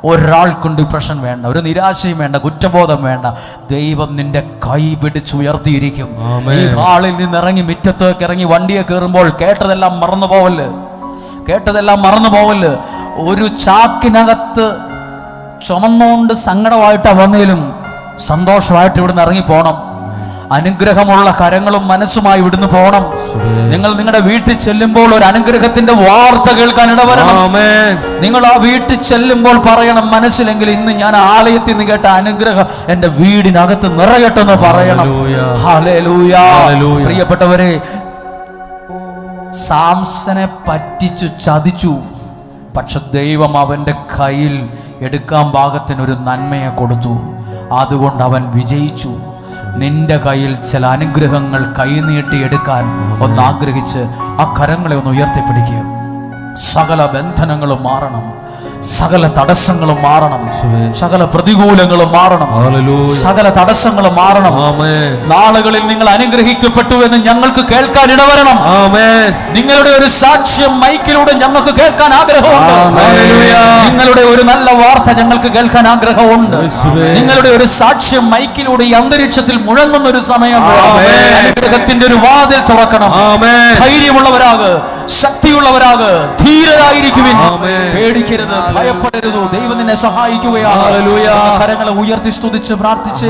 ഒരാൾക്കും ഡിപ്രഷൻ വേണ്ട, ഒരു നിരാശയും വേണ്ട, കുറ്റബോധം വേണ്ട. ദൈവം നിന്റെ കൈ പിടിച്ചുയർത്തിയിരിക്കും. ഈ ഹാളിൽ നിന്ന് ഇറങ്ങി മുറ്റത്തേക്ക് ഇറങ്ങി വണ്ടിയെ കയറുമ്പോൾ കേട്ടതെല്ലാം മറന്നു പോവല്ല്. ഒരു ചാക്കിനകത്ത് ചുമന്നുകൊണ്ട് സങ്കടമായിട്ടാ വന്നേലും സന്തോഷമായിട്ട് ഇവിടുന്ന് ഇറങ്ങി പോണം. അനുഗ്രഹമുള്ള കരങ്ങളും മനസ്സുമായി ഇവിടുന്ന് പോകണം. നിങ്ങൾ നിങ്ങളുടെ വീട്ടിൽ ചെല്ലുമ്പോൾ ഒരു അനുഗ്രഹത്തിന്റെ വാർത്ത കേൾക്കാൻ ഇടവരണം. നിങ്ങൾ ആ വീട്ടിൽ ചെല്ലുമ്പോൾ പറയണം, മനസ്സിലെങ്കിൽ ഇന്ന് ഞാൻ ആലയത്തിൽ നിന്ന് കേട്ട അനുഗ്രഹം എന്റെ വീടിനകത്ത് നിറയട്ടെന്ന് പറയണം. ഹല്ലേലൂയ. പ്രിയപ്പെട്ടവരെ, സാംസനെ പറ്റിച്ചു, ചതിച്ചു. പക്ഷെ ദൈവം അവന്റെ കയ്യിൽ എടുക്കാൻ പാകത്തിനൊരു നന്മയെ കൊടുത്തു. അതുകൊണ്ട് അവൻ വിജയിച്ചു. നിന്റെ കയ്യിൽ ചില അനുഗ്രഹങ്ങൾ കൈനീട്ടി എടുക്കാൻ ഒന്ന് ആഗ്രഹിച്ച് ആ കരങ്ങളെ ഒന്ന് ഉയർത്തിപ്പിടിക്കുക. സകല ബന്ധനങ്ങളും മാറണം, സകല തടസ്സങ്ങളും മാറണം, സകല പ്രതികൂലങ്ങളും മാറണം, സകല തടസ്സങ്ങളും മാറണം. നാളുകളിൽ നിങ്ങൾ അനുഗ്രഹിക്കപ്പെട്ടു എന്ന് ഞങ്ങൾക്ക് കേൾക്കാൻ ഇടവരണം. നിങ്ങളുടെ ഒരു സാക്ഷ്യം മൈക്കിലൂടെ ഞങ്ങൾക്ക് കേൾക്കാൻ ആഗ്രഹമുണ്ട്. നിങ്ങളുടെ ഒരു നല്ല വാർത്ത ഞങ്ങൾക്ക് കേൾക്കാൻ ആഗ്രഹമുണ്ട്. നിങ്ങളുടെ ഒരു സാക്ഷ്യം മൈക്കിലൂടെ ഈ അന്തരീക്ഷത്തിൽ മുഴങ്ങുന്ന ഒരു സമയം അനുഗ്രഹത്തിന്റെ ഒരു വാതിൽ തുറക്കണം. ധൈര്യമുള്ളവരാക്, ശക്തിയുള്ളവരാക്, ധീരരായിരിക്കുവിൻ. പേടിക്കരുത്, ഭയപ്പെടരുത്. ദൈവം നിന്നെ സഹായിക്കുകയാണ്. കരങ്ങളെ ഉയർത്തി സ്തുതിച്ച് പ്രാർത്ഥിച്ച്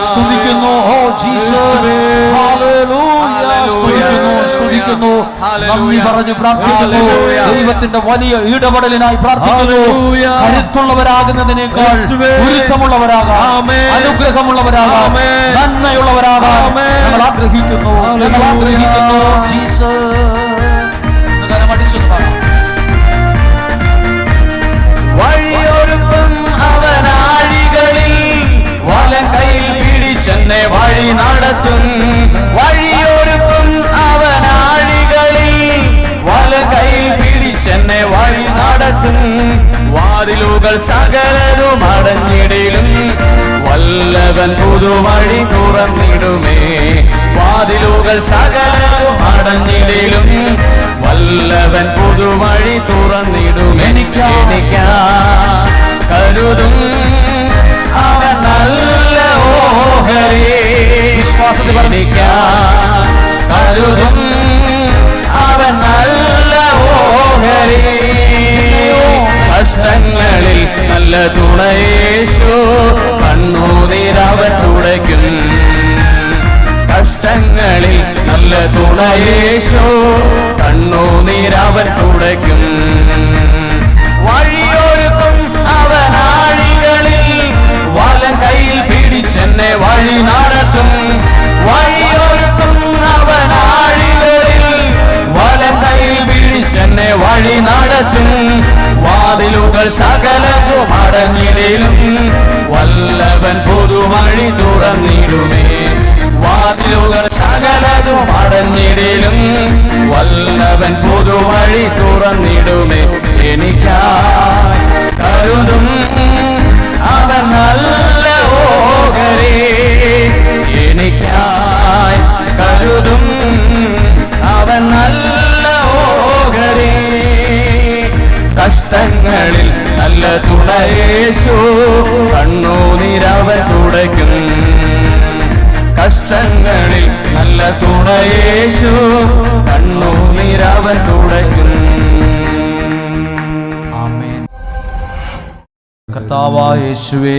സ്തുതിക്കുന്നു. ഓ ജീസസ്, സ്തുതിക്കുന്നു. നന്ദി പറഞ്ഞ് പ്രാർത്ഥിക്കുന്നു. ദൈവത്തിന്റെ വലിയ ഇടപെടലിനായി പ്രാർത്ഥിക്കുന്നു. കരുത്തുള്ളവരാകുന്നതിനേക്കാൾ ഗുരുത്വമുള്ളവരാകാം, അനുഗ്രഹമുള്ളവരാകാം, നന്മയുള്ളവരാകാം ഞങ്ങൾ ആഗ്രഹിക്കുന്നു. ജീസസ് വഴിയൊരുക്കും അവനാഴികളിൽ വലം കൈയിൽ പിടിച്ചെന്നെ വഴി നടത്തും. വഴിയൊരുക്കും അവനാഴികളിൽ വലം കൈയിൽ പിടിച്ചെന്നെ വഴി നടത്തും. വാതിലുകൾ സകലതും അടഞ്ഞിടിലും വല്ലവൻ പുതുവഴി തുറന്നിടുമേ. വാതിലുകൾ സകലതും അടഞ്ഞിടിലും വല്ലവൻ പുതുവഴി തുറന്നിടും. എനിക്കാ കരുതും അവൻ നല്ല ഓഹരി. വിശ്വാസത്തിൽ വർണ്ണിക്കാൻ കരുതും അവൻ നല്ല ഓഹരി. കഷ്ടങ്ങളിൽ നല്ല തുണയേശു, കണ്ണുനീരവൻ തുടയ്ക്കും. കഷ്ടങ്ങളിൽ നല്ല തുണയേശു, കണ്ണുനീരവൻ തുടയ്ക്കും. വഴിയൊരുക്കും അവനാഴികളിൽ വലം കൈയിൽ പിടിച്ചെന്നെ വഴി നടത്തും. വഴിയൊരുക്കും അവനാഴികളിൽ വലം കൈയിൽ പിടിച്ചെന്നെ വഴി നടത്തും. വാതിലുകൾ സകലതും അടഞ്ഞിടിലും വല്ലവൻ പുതുവഴി തുറന്നിടുമേ. വാതിലുകൾ സകലതും അടഞ്ഞിടിലും വല്ലവൻ പുതുവഴി തുറന്നിടുമേ. എനിക്കായി കരുതും അവൻ നല്ല ഓഹരി, എനിക്കായി കരുതും അവൻ നല്ല ഓഹരി. കഷ്ടങ്ങളിൽ നല്ല തുണയേശു, കണ്ണുനീരവൻ തുടയ്ക്കും. കഷ്ടങ്ങളിൽ നല്ല തുണയേശു, കണ്ണുനീരവൻ തുടയ്ക്കും. കർത്താവായ യേശുവേ,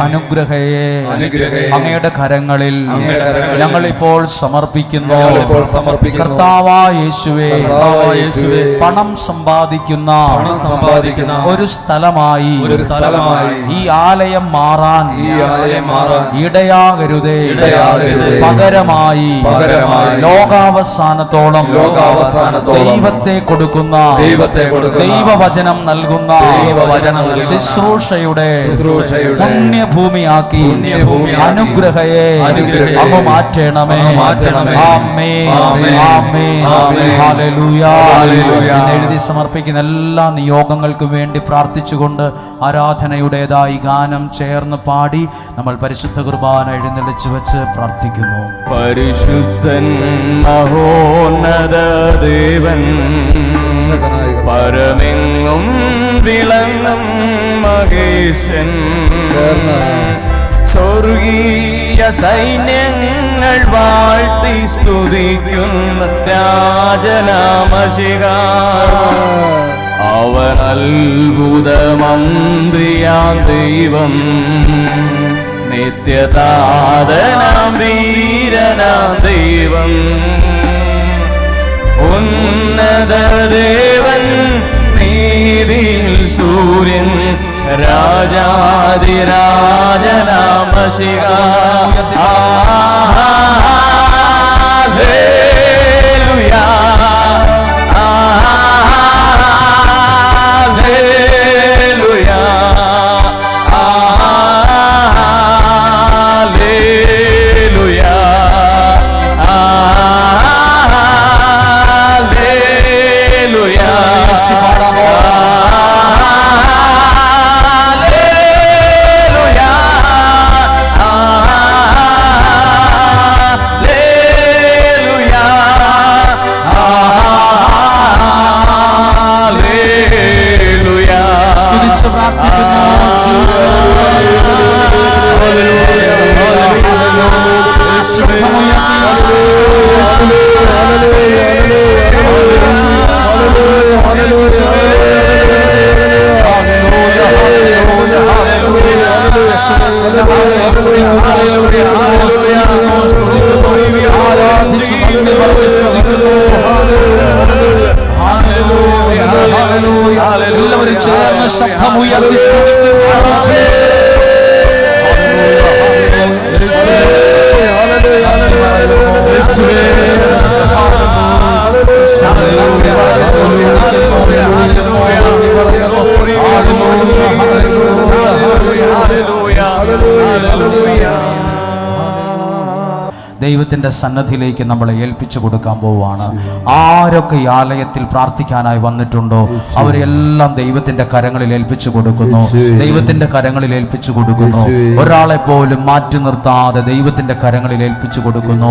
അനുഗ്രഹയെ അങ്ങയുടെ കരങ്ങളിൽ ഞങ്ങളിപ്പോൾ സമർപ്പിക്കുന്നു. കർത്താവായ യേശുവേ, പണം സമ്പാദിക്കുന്ന ഒരു സ്ഥലമായി ഈ ആലയം മാറാൻ ഇടയാകരുതേ. പകരമായി ലോകാവസാനത്തോളം ദൈവത്തെ കൊടുക്കുന്ന ദൈവവചനം നൽകുന്ന ശുശ്രൂഷയുടെ പുണ്യഭൂമിയാക്കി അനുഗ്രഹയെ അങ്ങ് മാറ്റണമേ. ആമേൻ, ആമേൻ, ഹല്ലേലൂയ. എഴുതി സമർപ്പിക്കുന്ന എല്ലാ നിയോഗങ്ങൾക്കും വേണ്ടി പ്രാർത്ഥിച്ചുകൊണ്ട് ആരാധനയുടേതായി ഗാനം ചേർന്ന് പാടി നമ്മൾ പരിശുദ്ധ കുർബാന എഴുന്നള്ളിച്ചു വെച്ച് പ്രാർത്ഥിക്കുന്നു. പരിശുദ്ധൻ മഹോന്നത ദേവൻ, പരമെങ്ങും വിളങ്ങും മഹേശൻ, സ്വർഗീയ സൈന്യങ്ങൾ വാഴ്ത്തി സ്തുതിക്കുന്ന രാജനാമശിഖ. അവൻ അത്ഭുത മന്ത്രിയാം ദൈവം, നിത്യതാതനാം വീരനാം ദൈവം, ഉന്നത ദേവൻ, നീതിയിൽ സൂര്യൻ, രാജാതിരാജനാമശിഖ. Hallelujah, hallelujah, hallelujah, hallelujah. എല്ലാവരും ചേർന്ന് ശബ്ദമുയർത്തി ദൈവത്തിൻ്റെ സന്നദ്ധിയിലേക്ക് നമ്മളെ ഏൽപ്പിച്ചു കൊടുക്കാൻ പോവുകയാണ്. ആരൊക്കെ ഈ ആലയത്തിൽ പ്രാർത്ഥിക്കാനായി വന്നിട്ടുണ്ടോ അവരെല്ലാം ദൈവത്തിൻ്റെ കരങ്ങളിൽ ഏൽപ്പിച്ചു കൊടുക്കുന്നു. ദൈവത്തിൻ്റെ കരങ്ങളിൽ ഏൽപ്പിച്ചു കൊടുക്കുന്നു. ഒരാളെ പോലും മാറ്റി നിർത്താതെ ദൈവത്തിൻ്റെ കരങ്ങളിൽ ഏൽപ്പിച്ചു കൊടുക്കുന്നു.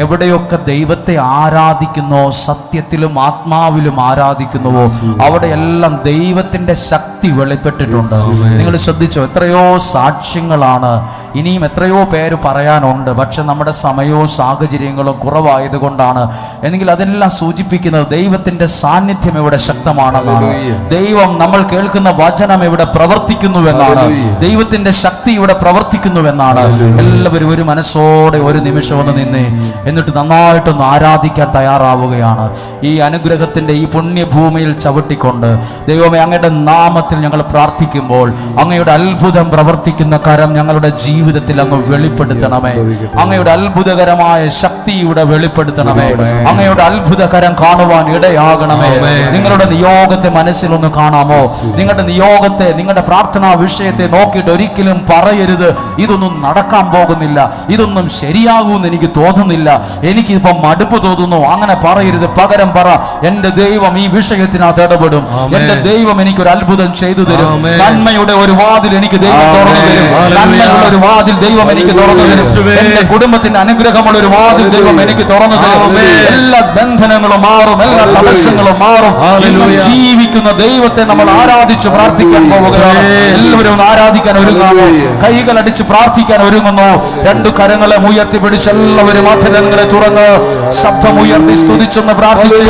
എവിടെയൊക്കെ ദൈവത്തെ ആരാധിക്കുന്നോ, സത്യത്തിലും ആത്മാവിലും ആരാധിക്കുന്നുവോ അവിടെയെല്ലാം ദൈവത്തിൻ്റെ ശക്തി വെളിപ്പെട്ടിട്ടുണ്ട്. നിങ്ങൾ ശ്രദ്ധിച്ചോ? എത്രയോ സാക്ഷ്യങ്ങളാണ്, ഇനിയും എത്രയോ പേര് പറയാനുണ്ട്. പക്ഷെ നമ്മുടെ സമയവും സാഹചര്യങ്ങളും കുറവായതുകൊണ്ടാണ്. എങ്കിൽ അതെല്ലാം സൂചിപ്പിക്കുന്നത് ദൈവത്തിന്റെ സാന്നിധ്യം ഇവിടെ ശക്തമാണെന്നാണ്. ദൈവം നമ്മൾ കേൾക്കുന്ന വചനം ഇവിടെ പ്രവർത്തിക്കുന്നുവെന്നാണ്. ദൈവത്തിന്റെ ശക്തി ഇവിടെ പ്രവർത്തിക്കുന്നുവെന്നാണ്. എല്ലാവരും ഒരു മനസ്സോടെ ഒരു നിമിഷം ഒന്ന് നിന്ന് എന്നിട്ട് നന്നായിട്ടൊന്ന് ആരാധിക്കാൻ തയ്യാറാവുകയാണ്. ഈ അനുഗ്രഹത്തിന്റെ ഈ പുണ്യഭൂമിയിൽ ചവിട്ടിക്കൊണ്ട് ദൈവമേ, അങ്ങയുടെ നാമത്തിൽ ഞങ്ങൾ പ്രാർത്ഥിക്കുമ്പോൾ അങ്ങയുടെ അത്ഭുതം പ്രവർത്തിക്കുന്ന കരം ഞങ്ങളുടെ ജീവിതത്തിൽ അങ്ങ് വെളിപ്പെടുത്തണമേ. അങ്ങയുടെ അത്ഭുത അത്ഭുതകരമായ ശക്തി ഇവിടെ വെളിപ്പെടുത്തണമേ. അങ്ങയുടെ അത്ഭുതകരം കാണുവാൻ ഇടയാകണമേ. നിങ്ങളുടെ നിയോഗത്തെ മനസ്സിലൊന്ന് കാണാമോ? നിങ്ങളുടെ നിയോഗത്തെ, നിങ്ങളുടെ പ്രാർത്ഥനാ വിഷയത്തെ നോക്കിയിട്ട് ഒരിക്കലും പറയരുത് ഇതൊന്നും നടക്കാൻ പോകുന്നില്ല, ഇതൊന്നും ശരിയാകുമെന്ന് എനിക്ക് തോന്നുന്നില്ല, എനിക്കിപ്പം മടുപ്പ് തോന്നുന്നു. അങ്ങനെ പറയരുത്. പകരം പറ, എന്റെ ദൈവം ഈ വിഷയത്തിനകത്ത് ഇടപെടും. എന്റെ ദൈവം എനിക്കൊരു അത്ഭുതം ചെയ്തു തരും. നന്മയുടെ ഒരു വാതിൽ എനിക്ക് ദൈവം തുറന്നു തരും. നന്മയുള്ള ഒരു വാതിൽ ദൈവം എനിക്ക് തുറന്നു തരും. എന്റെ കുടുംബത്തിന്റെ അനുഗ്രഹമുള്ള ഒരു വാതിൽ ദൈവം എനിക്ക് തുറന്നു തരും. എല്ലാ ബന്ധനങ്ങളും മാറും, എല്ലാ തടസ്സങ്ങളും മാറും. ജീവിക്കുന്ന ദൈവത്തെ നമ്മൾ ആരാധിച്ച് പ്രാർത്ഥിക്കാൻ പോവുകയാണ്. എല്ലാവരും ഒന്ന് ആരാധിക്കാൻ ഒരുങ്ങാമോ? കൈകളടിച്ച് പ്രാർത്ഥിക്കാൻ ഒരുങ്ങുന്നു. രണ്ടു കരങ്ങളെ ഉയർത്തി പിടിച്ച് എല്ലാവരും അധരങ്ങളെ തുറന്ന് ശബ്ദമുയർത്തി സ്തുതിച്ചൊന്ന് പ്രാർത്ഥിച്ച്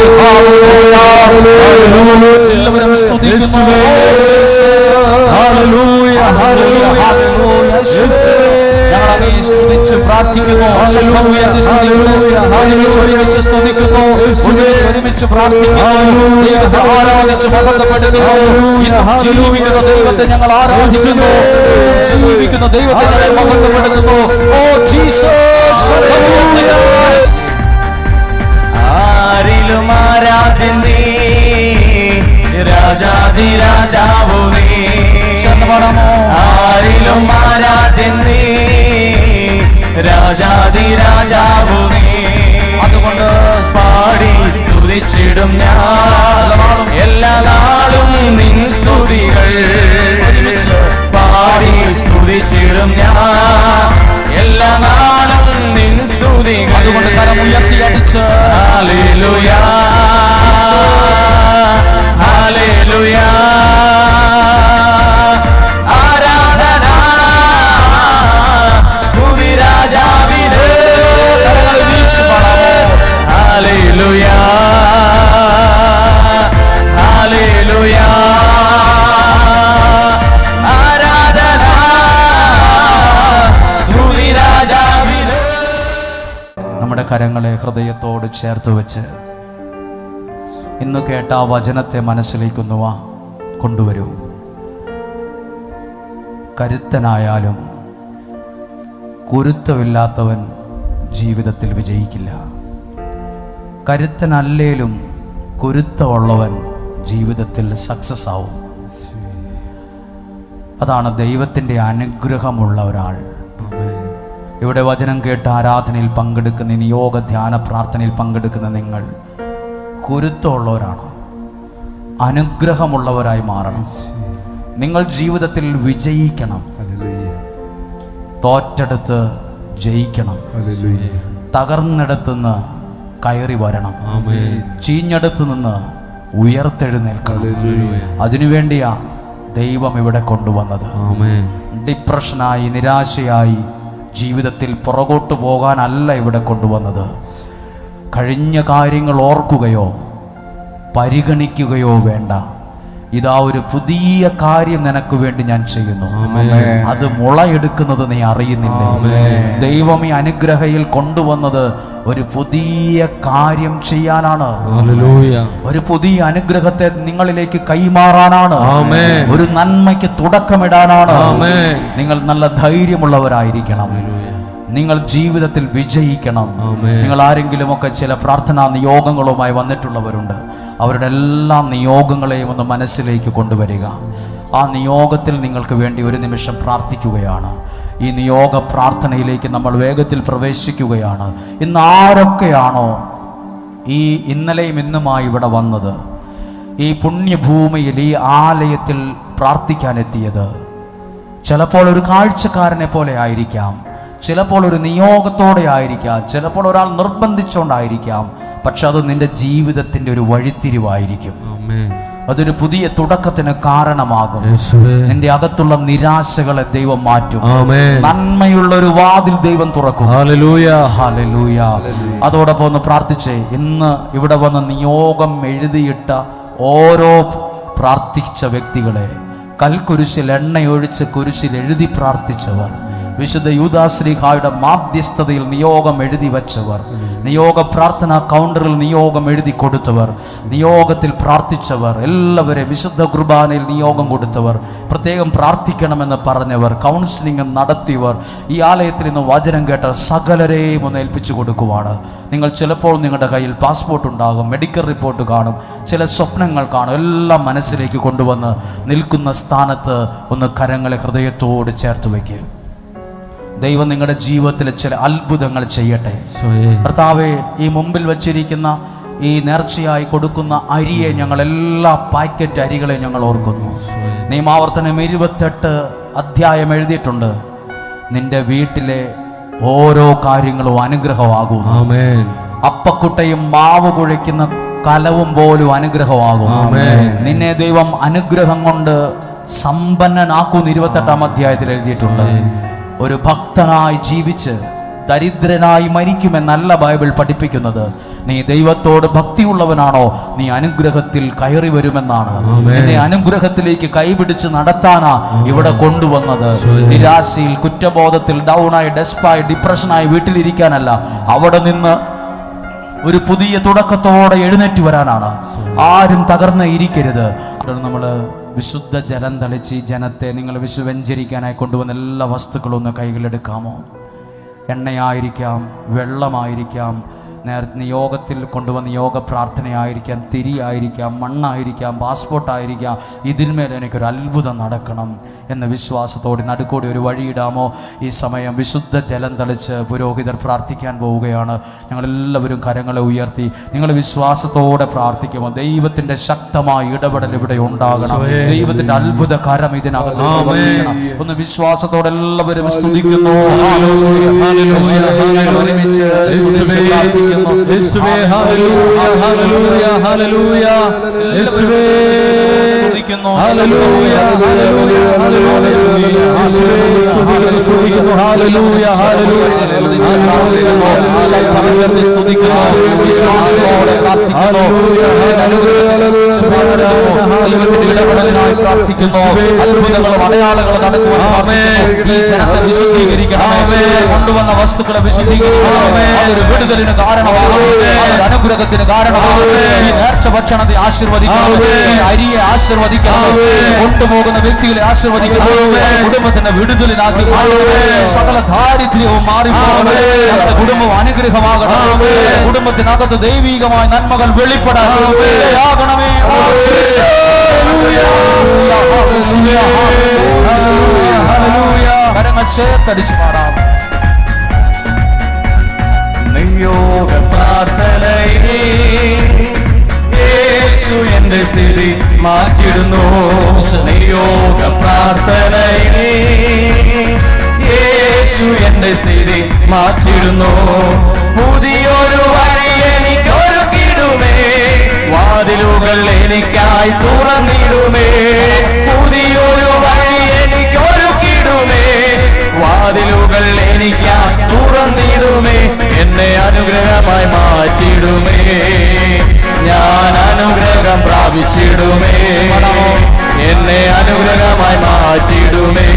എല്ലാവരും സ്തുതിക്കുന്നു. ഞങ്ങളെ സ്തുതിച്ച് പ്രാർത്ഥിക്കുന്നു. ശബ്ദമുയർത്തി സ്തുതിക്കുന്നു. ഒരുമിച്ച് സ്തുതിക്കുന്നു. ഒരുമിച്ച് പ്രാർത്ഥിക്കുന്നു. ദൈവത്തെ ആരാധിച്ച് മഹത്വപ്പെടുത്തുന്നു. ജീവിക്കുന്ന ദൈവത്തെ ഞങ്ങൾ ആരാധിക്കുന്നു. ജീവിക്കുന്ന ദൈവത്തെ ഞങ്ങൾ മഹത്വപ്പെടുത്തുന്നു. ഓ ജീസസ്, ആരിലും ആരാധ്യൻ നീ, രാജാധിരാജാവു നീ. ആരിലും ആരാധ്യൻ നീ, രാജാധിരാജാവു നീ. അതുകൊണ്ട് പാടി സ്തുതിച്ചിടും ഞാൻ എല്ലാ നാളും നിൻ സ്തുതികൾ. പാടി സ്തുതിച്ചിടും ഞാൻ എല്ലാ നാളും നിൻ സ്തുതികൾ. അതുകൊണ്ട് കരമുയർത്തി അടിച്ച് ഹല്ലേലൂയ, ഹല്ലേലൂയ, ആരാധന സ്തുതി രാജാവിന്. ഹല്ലേലൂയ, ഹല്ലേലൂയ, ആരാധന സ്തുതി രാജാവിന്. നമ്മുടെ കരങ്ങളെ ഹൃദയത്തോട് ചേർത്ത് വെച്ച് ഇന്ന് കേട്ട ആ വചനത്തെ മനസ്സിലേക്കൊന്ന് കൊണ്ടുവരൂ. കരുത്തനായാലും കുരുത്തമില്ലാത്തവൻ ജീവിതത്തിൽ വിജയിക്കില്ല. കരുത്തനല്ലേലും കുരുത്തമുള്ളവൻ ജീവിതത്തിൽ സക്സസ് ആവും. അതാണ് ദൈവത്തിൻ്റെ അനുഗ്രഹമുള്ള ഒരാൾ. ഇവിടെ വചനം കേട്ട് ആരാധനയിൽ പങ്കെടുക്കുന്ന, നിയോഗ ധ്യാന പ്രാർത്ഥനയിൽ പങ്കെടുക്കുന്ന നിങ്ങൾ കുരുത്തമുള്ളവരാണ്. അനുഗ്രഹമുള്ളവരായി മാറണം. നിങ്ങൾ ജീവിതത്തിൽ വിജയിക്കണം. തോറ്റെടുത്ത് ജയിക്കണം. തകർന്നെടുത്തുനിന്ന് കയറി വരണം. ചീഞ്ഞെടുത്ത് നിന്ന് ഉയർത്തെഴുന്നേൽക്കണം. അതിനുവേണ്ടിയാ ദൈവം ഇവിടെ കൊണ്ടുവന്നത്. ഡിപ്രഷനായി, നിരാശയായി ജീവിതത്തിൽ പുറകോട്ട് പോകാനല്ല ഇവിടെ കൊണ്ടുവന്നത്. കഴിഞ്ഞ കാര്യങ്ങൾ ഓർക്കുകയോ പരിഗണിക്കുകയോ വേണ്ട. ഇതാ ഒരു പുതിയ കാര്യം നിനക്ക് വേണ്ടി ഞാൻ ചെയ്യുന്നു. അത് മുളയെടുക്കുന്നത് നീ അറിയുന്നില്ലേ? ദൈവം ഈ അനുഗ്രഹയിൽ കൊണ്ടുവന്നത് ഒരു പുതിയ കാര്യം ചെയ്യാനാണ്. ഒരു പുതിയ അനുഗ്രഹത്തെ നിങ്ങളിലേക്ക് കൈമാറാനാണ്. ഒരു നന്മയ്ക്ക് തുടക്കമിടാനാണ്. നിങ്ങൾ നല്ല ധൈര്യമുള്ളവരായിരിക്കണം. നിങ്ങൾ ജീവിതത്തിൽ വിജയിക്കണം. നിങ്ങൾ ആരെങ്കിലുമൊക്കെ ചില പ്രാർത്ഥനാ നിയോഗങ്ങളുമായി വന്നിട്ടുള്ളവരുണ്ട്. അവരുടെ എല്ലാ നിയോഗങ്ങളെയും ഒന്ന് മനസ്സിലേക്ക് കൊണ്ടുവരിക. ആ നിയോഗത്തിൽ നിങ്ങൾക്ക് വേണ്ടി ഒരു നിമിഷം പ്രാർത്ഥിക്കുകയാണ്. ഈ നിയോഗ പ്രാർത്ഥനയിലേക്ക് നമ്മൾ വേഗത്തിൽ പ്രവേശിക്കുകയാണ്. ഇന്ന് ആരൊക്കെയാണോ ഈ ഇന്നലെയും ഇന്നുമായി ഇവിടെ വന്നത്, ഈ പുണ്യഭൂമിയിൽ ഈ ആലയത്തിൽ പ്രാർത്ഥിക്കാനെത്തിയത്, ചിലപ്പോൾ ഒരു കാഴ്ചക്കാരനെ പോലെ ആയിരിക്കാം, ചിലപ്പോൾ ഒരു നിയോഗത്തോടെ ആയിരിക്കാം, ചിലപ്പോൾ ഒരാൾ നിർബന്ധിച്ചുകൊണ്ടായിരിക്കാം. പക്ഷെ അത് നിന്റെ ജീവിതത്തിന്റെ ഒരു വഴിത്തിരിവായിരിക്കും. അതൊരു പുതിയ തുടക്കത്തിന് കാരണമാകും. നിന്റെ അകത്തുള്ള നിരാശകളെ ദൈവം മാറ്റും. നന്മയുള്ള ഒരു വാതിൽ ദൈവം തുറക്കും. Hallelujah, hallelujah. അതോടൊപ്പം ഒന്ന് പ്രാർത്ഥിച്ചേ. ഇന്ന് ഇവിടെ വന്ന് നിയോഗം എഴുതിയിട്ട ഓരോ പ്രാർത്ഥിച്ച വ്യക്തികളെ, കൽക്കുരിശിൽ എണ്ണയൊഴിച്ച് കുരിശിൽ എഴുതി പ്രാർത്ഥിച്ചവർ, വിശുദ്ധ യൂദാശ്ലീഹായുടെ മാധ്യസ്ഥതയിൽ നിയോഗം എഴുതി വച്ചവർ, നിയോഗ പ്രാർത്ഥനാ കൗണ്ടറിൽ നിയോഗം എഴുതി കൊടുത്തവർ, നിയോഗത്തിൽ പ്രാർത്ഥിച്ചവർ, എല്ലാവരെയും വിശുദ്ധ കുർബാനയിൽ നിയോഗം കൊടുത്തവർ, പ്രത്യേകം പ്രാർത്ഥിക്കണമെന്ന് പറഞ്ഞവർ, കൗൺസിലിംഗ് നടത്തിയവർ, ഈ ആലയത്തിൽ നിന്ന് വചനം കേട്ട സകലരെയും ഒന്ന് ഏൽപ്പിച്ചു കൊടുക്കുവാണ്. നിങ്ങൾ ചിലപ്പോൾ നിങ്ങളുടെ കയ്യിൽ പാസ്പോർട്ട് ഉണ്ടാകും, മെഡിക്കൽ റിപ്പോർട്ട് കാണും, ചില സ്വപ്നങ്ങൾ കാണും. എല്ലാം മനസ്സിലേക്ക് കൊണ്ടുവന്ന് നിൽക്കുന്ന സ്ഥാനത്ത് ഒന്ന് കരങ്ങളെ ഹൃദയത്തോട് ചേർത്ത് വയ്ക്കുക. ദൈവം നിങ്ങളുടെ ജീവിതത്തിൽ ചില അത്ഭുതങ്ങൾ ചെയ്യട്ടെ. കർത്താവേ, ഈ മുമ്പിൽ വച്ചിരിക്കുന്ന ഈ നേർച്ചയായി കൊടുക്കുന്ന അരിയെ, ഞങ്ങൾ എല്ലാ പാക്കറ്റ് അരികളെ ഞങ്ങൾ ഓർക്കുന്നു. നിയമാവർത്തനം 28 അധ്യായം എഴുതിയിട്ടുണ്ട്, നിന്റെ വീട്ടിലെ ഓരോ കാര്യങ്ങളും അനുഗ്രഹമാകുന്നു. അപ്പക്കുട്ടയും മാവ് കുഴയ്ക്കുന്ന കലവും പോലും അനുഗ്രഹമാകും. നിന്നെ ദൈവം അനുഗ്രഹം കൊണ്ട് സമ്പന്നനാക്കുന്നു. 28 അധ്യായത്തിൽ എഴുതിയിട്ടുണ്ട്. ഒരു ഭക്തനായി ജീവിച്ച് ദരിദ്രനായി മരിക്കുമെന്നല്ല ബൈബിൾ പഠിപ്പിക്കുന്നത്. നീ ദൈവത്തോട് ഭക്തിയുള്ളവനാണോ, നീ അനുഗ്രഹത്തിൽ കയറി വരുമെന്നാണ്. നിന്നെ അനുഗ്രഹത്തിലേക്ക് കൈപിടിച്ച് നടത്താനാ ഇവിടെ കൊണ്ടുവന്നത്. നിരാശയിൽ, കുറ്റബോധത്തിൽ, ഡൗണായി, ഡെസ്പായി, ഡിപ്രഷനായി വീട്ടിലിരിക്കാനല്ല, അവിടെ നിന്ന് ഒരു പുതിയ തുടക്കത്തോടെ എഴുന്നേറ്റ് വരാനാണ്. ആരും തകർന്ന് ഇരിക്കരുത്. നമ്മൾ വിശുദ്ധ ജലം തളിച്ച് ഈ ജനത്തെ നിങ്ങൾ വെഞ്ചരിക്കാനായി കൊണ്ടുവന്ന എല്ലാ വസ്തുക്കളും ഒന്ന് കൈകളിലെടുക്കാമോ? എണ്ണയായിരിക്കാം, വെള്ളമായിരിക്കാം, നിയോഗത്തിൽ കൊണ്ടുവന്ന യോഗ പ്രാർത്ഥനയായിരിക്കാം, തിരിയായിരിക്കാം, മണ്ണായിരിക്കാം, പാസ്പോർട്ടായിരിക്കാം. ഇതിന്മേൽ എനിക്കൊരു അത്ഭുതം നടക്കണം എന്ന വിശ്വാസത്തോടെ നടുക്കൂടി ഒരു വഴിയിടാമോ? ഈ സമയം വിശുദ്ധ ജലം തളിച്ച് പുരോഹിതർ പ്രാർത്ഥിക്കാൻ പോവുകയാണ്. ഞങ്ങളെല്ലാവരും കരങ്ങളെ ഉയർത്തി നിങ്ങൾ വിശ്വാസത്തോടെ പ്രാർത്ഥിക്കുമോ? ദൈവത്തിൻ്റെ ശക്തമായ ഇടപെടൽ ഇവിടെ ഉണ്ടാകണം. ദൈവത്തിൻ്റെ അത്ഭുത കരം ഇതിനകത്ത് ഒന്ന് വിശ്വാസത്തോടെ എല്ലാവരും സ്തുതിക്കുന്നു. ഒരുമിച്ച് പ്രാർത്ഥിക്കുന്നു. യേശുവേ ഹല്ലേലൂയ, ഹല്ലേലൂയ, ഹല്ലേലൂയ. യേശുവേ സ്തുതിക്കുന്നു. Hallelujah, hallelujah, hallelujah. യേശുവേ സ്തുതിക്കുന്നു. Hallelujah, hallelujah. ശക്തമായി സ്തുതിക്കുന്നു. വിശ്വാസത്തോടെ പ്രാർത്ഥിക്കുന്നു. ദൈവത്തിന്റെ ഇടപെടലിനായി പ്രാർത്ഥിക്കുന്നു. അത്ഭുതങ്ങളും അടയാളങ്ങളും നടക്കുവാൻ ഈ ജനത്തെ വിശുദ്ധീകരിക്കണമേ. കൊണ്ടുവന്ന വസ്തുക്കളെ വിശുദ്ധീകരിക്കണമേ. അതൊരു വിടുതലിന് കാരണമാകണമേ. അതൊരു അനുഗ്രഹത്തിന് കാരണമാകണമേ. ഈ നേർച്ച ഭക്ഷണത്തെ ആശീർവദിക്കണമേ. അരിയെ ആശീർവദിക്കണമേ. കൊണ്ടുപോകുന്ന വ്യക്തികളെ ആശീർവദിക്കണമേ. കുടുംബത്തിന്റെ വിടുതലിനാക്കി മാറണമേ. സകല ദാരിദ്ര്യവും മാറിപ്പോകണമേ. നമ്മുടെ കുടുംബം അനുഗ്രഹമാകണമേ. കുടുംബത്തിനകത്ത് ദൈവികമായ നന്മകൾ വെളിപ്പെടാകണമേ. കരങ്ങൾ ചേർത്തടിച്ചു പാടാം. നിയോഗ പ്രാർത്ഥനയിലേ യേശു എന്റെ സ്ഥിതി മാറ്റിടുന്നു. നിയോഗ പ്രാർത്ഥനയിലേ യേശു എന്റെ സ്ഥിതി മാറ്റിടുന്നു. പുതിയൊരു വഴി എനിക്കൊരുക്കിടുമേ. വാതിലുകൾ എനിക്കായി തുറന്നിടുമേ. പുതിയൊരു വഴി എനിക്കൊരുക്കിടുമേ. വാതിലുകൾ എനിക്കായി തുറന്നിടുമേ. എന്നെ അനുഗ്രഹമായി മാറ്റിടുമേ. ഞാൻ അനുഗ്രഹം പ്രാപിച്ചിടുമേ. എന്നെ അനുഗ്രഹമായി മാറ്റിടുമേ.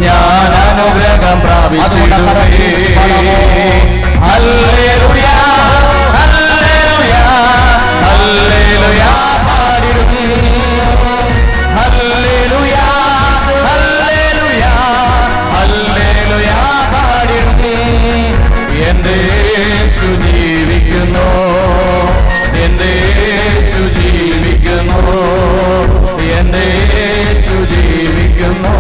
ഞാൻ അനുഗ്രഹം പ്രാപിച്ചിടുമേ. ഹല്ലേലൂയ, ഹല്ലേലൂയ, ഹല്ലേലൂയ പാടിടും. ഹല്ലേലൂയ, ഹല്ലേലൂയ, ഹല്ലേലൂയ പാടിടും. എന്റെ യേശു ജീവിക്കുന്നു. എന്റെ യേശു ജീവിക്കുന്നു. എന്റെ യേശു ജീവിക്കുന്നു.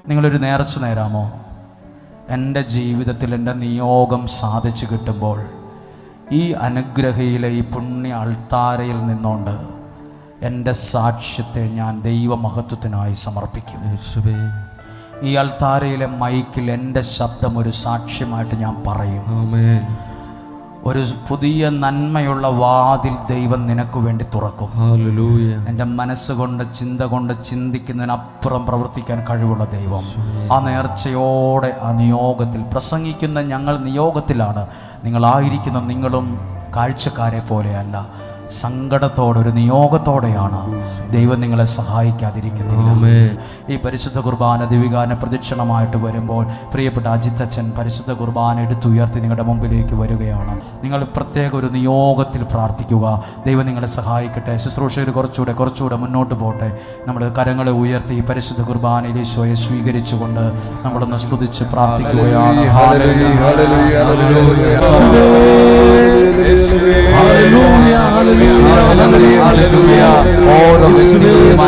നിങ്ങളൊരു നേർച്ച നേരാമോ? എൻ്റെ ജീവിതത്തിൽ എൻ്റെ നിയോഗം സാധിച്ചു കിട്ടുമ്പോൾ ഈ അനുഗ്രഹയിലെ ഈ പുണ്യ അൾത്താരയിൽ നിന്നുകൊണ്ട് എൻ്റെ സാക്ഷ്യത്തെ ഞാൻ ദൈവമഹത്വത്തിനായി സമർപ്പിക്കും. ഈ അൾത്താരയിലെ മൈക്കിൽ എൻ്റെ ശബ്ദം ഒരു സാക്ഷ്യമായിട്ട് ഞാൻ പറയും. ഒരു പുതിയ നന്മയുള്ള വാതിൽ ദൈവം നിനക്ക് വേണ്ടി തുറക്കും. എൻ്റെ മനസ്സുകൊണ്ട്, ചിന്ത കൊണ്ട് ചിന്തിക്കുന്നതിനപ്പുറം പ്രവർത്തിക്കാൻ കഴിവുള്ള ദൈവം ആ നേർച്ചയോടെ ആ നിയോഗത്തിൽ പ്രസംഗിക്കുന്ന ഞങ്ങൾ നിയോഗത്തിലാണ്. നിങ്ങളായിരിക്കുന്ന നിങ്ങളും കാഴ്ചക്കാരെ പോലെയല്ല, സങ്കടത്തോടെ, ഒരു നിയോഗത്തോടെയാണ്. ദൈവം നിങ്ങളെ സഹായിക്കാതിരിക്കത്തില്ല. ഈ പരിശുദ്ധ കുർബാന ദിവികാന പ്രദക്ഷിണമായിട്ട് വരുമ്പോൾ പ്രിയപ്പെട്ട അജിത്തച്ഛൻ പരിശുദ്ധ കുർബാന എടുത്തുയർത്തി നിങ്ങളുടെ മുമ്പിലേക്ക് വരികയാണ്. നിങ്ങൾ പ്രത്യേക ഒരു നിയോഗത്തിൽ പ്രാർത്ഥിക്കുക. ദൈവം നിങ്ങളെ സഹായിക്കട്ടെ. ശുശ്രൂഷയിൽ കുറച്ചുകൂടെ മുന്നോട്ട് പോട്ടെ. നമ്മൾ കരങ്ങളെ ഉയർത്തി ഈ പരിശുദ്ധ കുർബാനയിൽ ഈശോയെ സ്വീകരിച്ചുകൊണ്ട് നമ്മളൊന്ന് സ്തുതിച്ച് പ്രാർത്ഥിക്കുകയാണ്. ഓരോ വ്യക്തികളെയും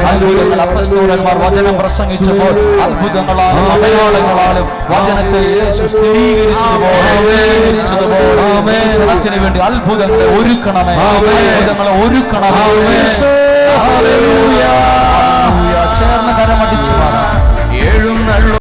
അനുഗ്രഹിക്കണമെന്ന് വചനം പ്രസംഗിച്ചപ്പോൾ അത്ഭുതങ്ങളാലും അടയാളങ്ങളാലും വചനത്തെ യേശു സ്ഥിരീകരിച്ചതുപോലെ ജനത്തിന് വേണ്ടി അത്ഭുതങ്ങളെ ഒരുക്കണമേ, അത്ഭുതങ്ങളെ ഒരുക്കണമേ. ചേർന്ന് കരമടിച്ചു എഴുന്നള്ളു.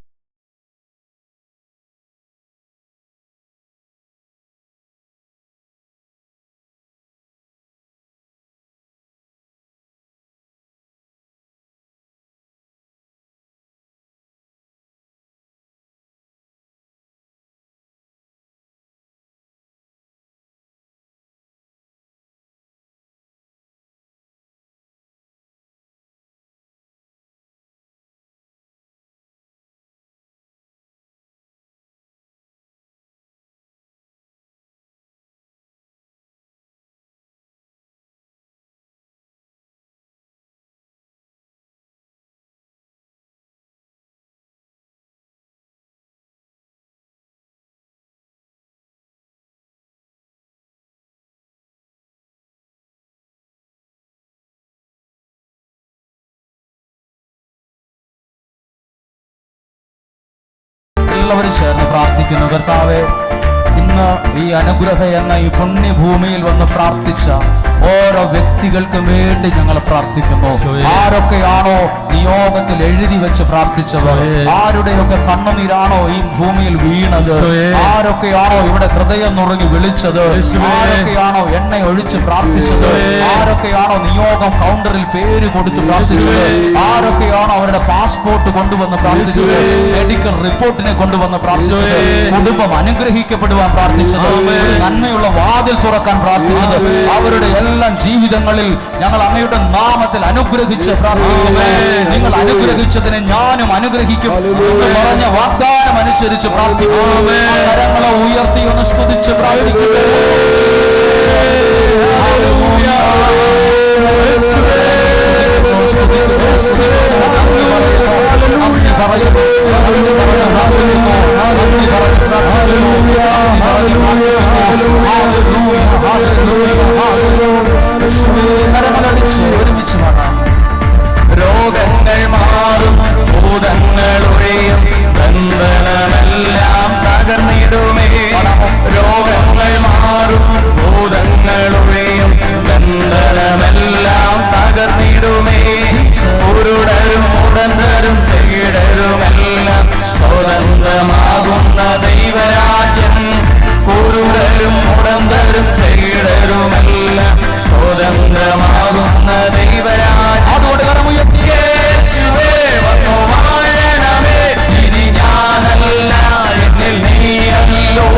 എല്ലാവരും ചേർന്ന് പ്രാർത്ഥിക്കുന്നു. കർത്താവേ, ഇന്ന് ഈ അനുഗ്രഹ എന്ന ഈ പുണ്യഭൂമിയിൽ വന്ന് പ്രാർത്ഥിച്ച ഓരോ വ്യക്തികൾക്കും വേണ്ടി ഞങ്ങൾ പ്രാർത്ഥിക്കുന്നു. ആരൊക്കെയാണോ നിയോഗത്തിൽ എഴുതി വെച്ച് പ്രാർത്ഥിച്ചത്, ആരുടെയൊക്കെ കണ്ണുനീരാണോ ഈ ഭൂമിയിൽ വീണത്, ആരൊക്കെയാണോ ഇവിടെ ഹൃദയം നുറുങ്ങി വിളിച്ചത്, ആരൊക്കെയാണോ എണ്ണ ഒഴിച്ച് പ്രാർത്ഥിച്ചത്, ആരൊക്കെയാണോ നിയോഗം കൗണ്ടറിൽ പേര് കൊടുത്ത് പ്രാർത്ഥിച്ചത്, ആരൊക്കെയാണോ അവരുടെ പാസ്പോർട്ട് കൊണ്ടുവന്ന് പ്രാർത്ഥിച്ചത്, മെഡിക്കൽ റിപ്പോർട്ടിനെ കൊണ്ടുവന്ന് പ്രാർത്ഥിച്ചത്, കുടുംബം അനുഗ്രഹിക്കപ്പെടുവാൻ പ്രാർത്ഥിച്ചത്, നന്മയുള്ള വാതിൽ തുറക്കാൻ പ്രാർത്ഥിച്ചത്, അവരുടെ എല്ലാ ജീവിതങ്ങളിൽ ഞങ്ങൾ അങ്ങയുടെ നാമത്തിൽ അനുഗ്രഹിച്ച് പ്രാർത്ഥിക്കുന്നു. നിങ്ങൾ അനുഗ്രഹിച്ചതിനെ ഞാനും അനുഗ്രഹിക്കും എന്ന് പറഞ്ഞ വാഗ്ദാനം അനുസരിച്ച് പ്രാർത്ഥിക്കുന്നു. കരങ്ങളെ ഉയർത്തി ഒന്ന് സ്തുതിച്ച് പ്രാർത്ഥിക്കുന്നു. ഒരുമിച്ച് പാടാം. രോഗങ്ങൾ മാറും, ഭൂതങ്ങൾ ഒഴിയും, ബന്ധനമെല്ലാം തകർന്നിടുമേ. രോഗങ്ങൾ മാറും, ഭൂതങ്ങൾ ഒഴിയും, ബന്ധനമെല്ലാം തകർന്നിടുമേ. കുരുടരും മുടന്തരും ചെകിടരുമെല്ലാം സ്വതന്ത്രമാകുന്ന ദൈവരാജ്യം. കുരുടരും മുടന്തരും ചെകിടരുമെല്ലാം സ്വതന്ത്രമാകുന്ന ദൈവരാജ്യം. അതുകൊണ്ട് കരമുയർത്തി യേശുവേ വന്നു വാഴണമേ. ഇനി ഞാനല്ല എന്നിൽ നീയല്ലോ.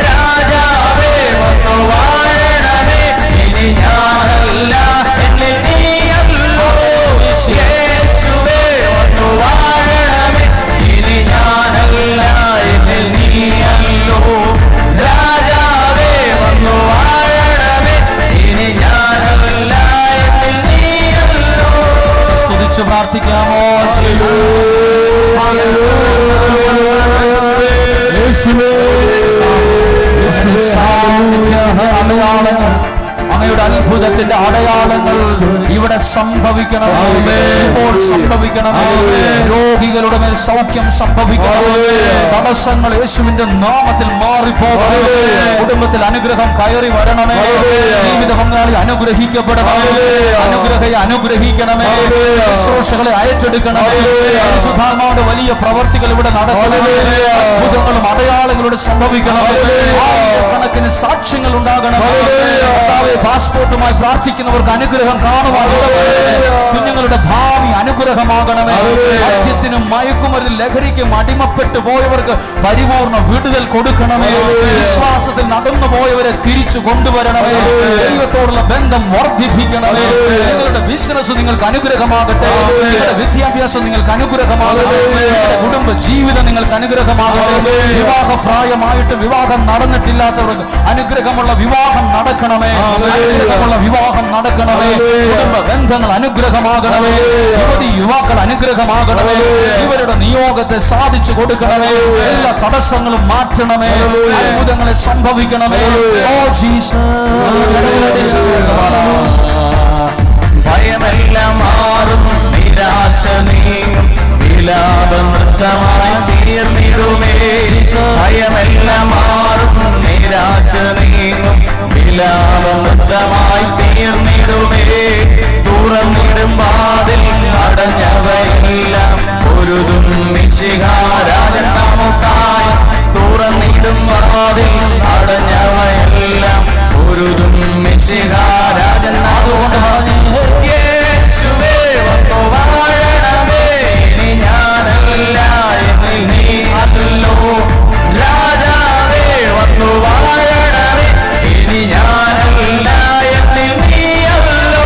രാജാവേ വന്നു വാഴണമേ. ഇനി ഞാനല്ല എന്നിൽ നീയല്ലോ. യേശുവേ വന്നു വാഴണമേ. ഇനി ഞാനല്ല എന്നിൽ നീയല്ലോ. രാജാവേ വന്നു വാഴണമേ. ഇനി ഞാനല്ല എന്നിൽ നീയല്ലോ. സ്തുതിച്ചു പ്രാർത്ഥിക്കാമോ? അടയാളങ്ങൾ, അങ്ങയുടെ അത്ഭുതത്തിന്റെ അടയാളങ്ങൾ ഇവിടെ സംഭവിക്കണം, ഇപ്പോൾ സംഭവിക്കണം. രോഗികളുടെ മേൽ സൗഖ്യം സംഭവിക്കണമേ. തടസ്സങ്ങൾ യേശുവിന്റെ നാമത്തിൽ മാറിപ്പോകണമേ. കുടുംബത്തിൽ അനുഗ്രഹം കയറി വരണമേ. ജീവിത പങ്കാളി അനുഗ്രഹിക്കപ്പെടണമേ. അനുഗ്രഹയെ അനുഗ്രഹിക്കണമേ. ശുശ്രൂഷകളെ അയച്ചെടുക്കണമേ. പരിശുദ്ധാത്മാവിന്റെ വലിയ പ്രവർത്തികൾ ഇവിടെ നടക്കണമേ. അത്ഭുതങ്ങളും അടയാളങ്ങളുടെ സംഭവിക്കണമേ. ആയിരക്കണക്കിന് സാക്ഷ്യങ്ങൾ ഉണ്ടാകണമേ. പാസ്പോർട്ടുമായി പ്രാർത്ഥിക്കുന്നവർക്ക് അനുഗ്രഹം കാണുവാനുള്ളവേ. കുഞ്ഞുങ്ങളുടെ ഭാവി അനുഗ്രഹമാകണമേ. മദ്യത്തിനും മയക്കുമരുന്ന് ലഹരിക്കും അടിമപ്പെട്ടു പോയവർക്ക് പരിപൂർണ വിടുതൽ കൊടുക്കണമേ. വിശ്വാസത്തിൽ നടന്നു പോയവരെ തിരിച്ചു കൊണ്ടുവരണമേ. ദൈവത്തോടുള്ള ബന്ധം വർദ്ധിപ്പിക്കണമേ. നിങ്ങളുടെ ബിസിനസ് നിങ്ങൾക്ക് അനുഗ്രഹമാകട്ടെ. നിങ്ങളുടെ വിദ്യാഭ്യാസം നിങ്ങൾക്ക് അനുഗ്രഹമാകട്ടെ. നിങ്ങളുടെ കുടുംബ ജീവിതം നിങ്ങൾക്ക് അനുഗ്രഹമാകട്ടെ. വിവാഹപ്രായമായിട്ട് വിവാഹം നടന്നിട്ടില്ലാത്തവർക്ക് അനുഗ്രഹമുള്ള വിവാഹം നടക്കണമേ. അനുഗ്രഹമുള്ള വിവാഹം നടക്കണമേ. കുടുംബ ബന്ധങ്ങൾ അനുഗ്രഹമാകണമേ. യുവതി യുവാക്കൾ അനുഗ്രഹമാകണമേ. ഇവരുടെ നിയോഗത്തെ സാധിച്ചു കൊടുക്കണമേ. എല്ലാ തടസ്സങ്ങളും മാറ്റണമേ. അത്ഭുതങ്ങളെ സംഭവിക്കണമേ. ഓ ജീസസ്, ഭയമെല്ലാം മാറും, നിരാശ നീങ്ങും, വിലാപം നൃത്തമായി തീർന്നിടുമേ. ഭയമെല്ലാം മാറും, നിരാശ നീങ്ങും, വിലാപം നൃത്തമായി തീർന്നിടുമേ. തുറന്നിടും വാതിൽ അടഞ്ഞവയെല്ലാം പൊരുതും മിശിഹാരാജൻ നമുക്കായി. തുറന്നിടും വാതിൽ അടഞ്ഞവയെല്ലാം പൊരുതും മിശിഹാരാജൻ. അതുകൊണ്ട് പറഞ്ഞു, യേശുവേ വന്നു വാഴണമേ. ഇനി ഞാനല്ല, എന്നിൽ നീ അല്ലോ. രാജാവേ വന്നു വാഴണമേ. ഇനി ഞാനല്ല, എന്നിൽ നീ അല്ലോ.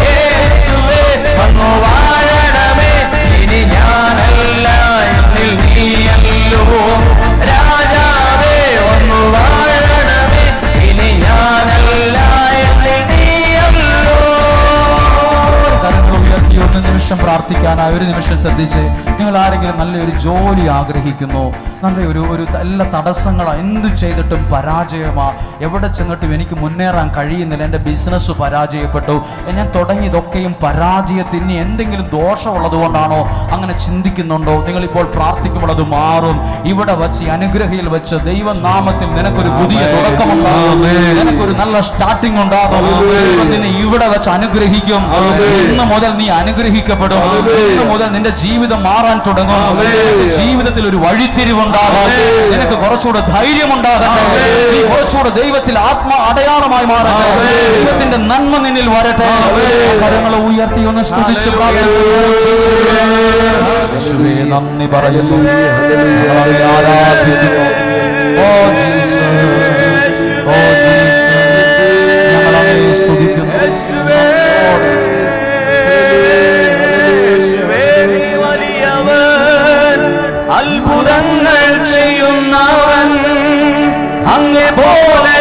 യേശുവേ വന്നു വാഴണമേ. ഇനി ഞാനല്ല, എന്നിൽ നീ അല്ലോ. രാജാവേ വന്നു വാഴണമേ. ഇനി ഞാനല്ല, എന്നിൽ നീ അല്ലോ. കരങ്ങൾ ഉയർത്തി ഒരു നിമിഷം പ്രാർത്ഥിക്കാനായി ഒരു നിമിഷം ശ്രദ്ധിച്ച്. നിങ്ങൾ ആരെങ്കിലും നല്ലൊരു ജോലി ആഗ്രഹിക്കുന്നു, നല്ല ഒരു എല്ലാ തടസ്സങ്ങളാ, എന്തു ചെയ്തിട്ടും പരാജയമാ, എവിടെ ചെന്നിട്ടും എനിക്ക് മുന്നേറാൻ കഴിയുന്നില്ല, എൻ്റെ ബിസിനസ് പരാജയപ്പെട്ടു, ഞാൻ തുടങ്ങിയതൊക്കെയും പരാജയത്തിന് എന്തെങ്കിലും ദോഷമുള്ളത് കൊണ്ടാണോ അങ്ങനെ ചിന്തിക്കുന്നുണ്ടോ? നിങ്ങളിപ്പോൾ പ്രാർത്ഥിക്കുമ്പോൾ അത് മാറും. ഇവിടെ വച്ച് ഈ അനുഗ്രഹയിൽ വെച്ച് ദൈവനാമത്തിൽ നിനക്കൊരു പുതിയ തുടക്കമുണ്ടാകും. നിനക്കൊരു നല്ല സ്റ്റാർട്ടിംഗ് ഉണ്ടാകും. നിന്നെ ഇവിടെ വെച്ച് അനുഗ്രഹിക്കും. ഇന്ന് മുതൽ നീ അനുഗ്രഹിക്കപ്പെടും. ഇന്ന് മുതൽ നിന്റെ ജീവിതം മാറാൻ തുടങ്ങും. ജീവിതത്തിൽ ഒരു വഴിത്തിരിവുണ്ടാകും. നിനക്ക് കുറച്ചുകൂടെ ധൈര്യം ഉണ്ടാകട്ടെ. നീ കുറച്ചുകൂടെ ദൈവത്തിൽ അടയാളമായി മാറട്ടെ. ദൈവത്തിന്റെ നന്മ നിന്നിൽ വരട്ടെ. കരങ്ങളെ ഉയർത്തി ഒന്ന് സ്തുതിച്ച് നന്ദി പറയുന്നു. ആരാധിക്കുന്നു. ഓ ജീസസ്, ഓ ജീസസ്, ഞങ്ങൾ അങ്ങയെ സ്തുതിക്കുന്നു. അത്ഭുതങ്ങൾ ചെയ്യുന്നവൻ, അങ്ങേ പോലെ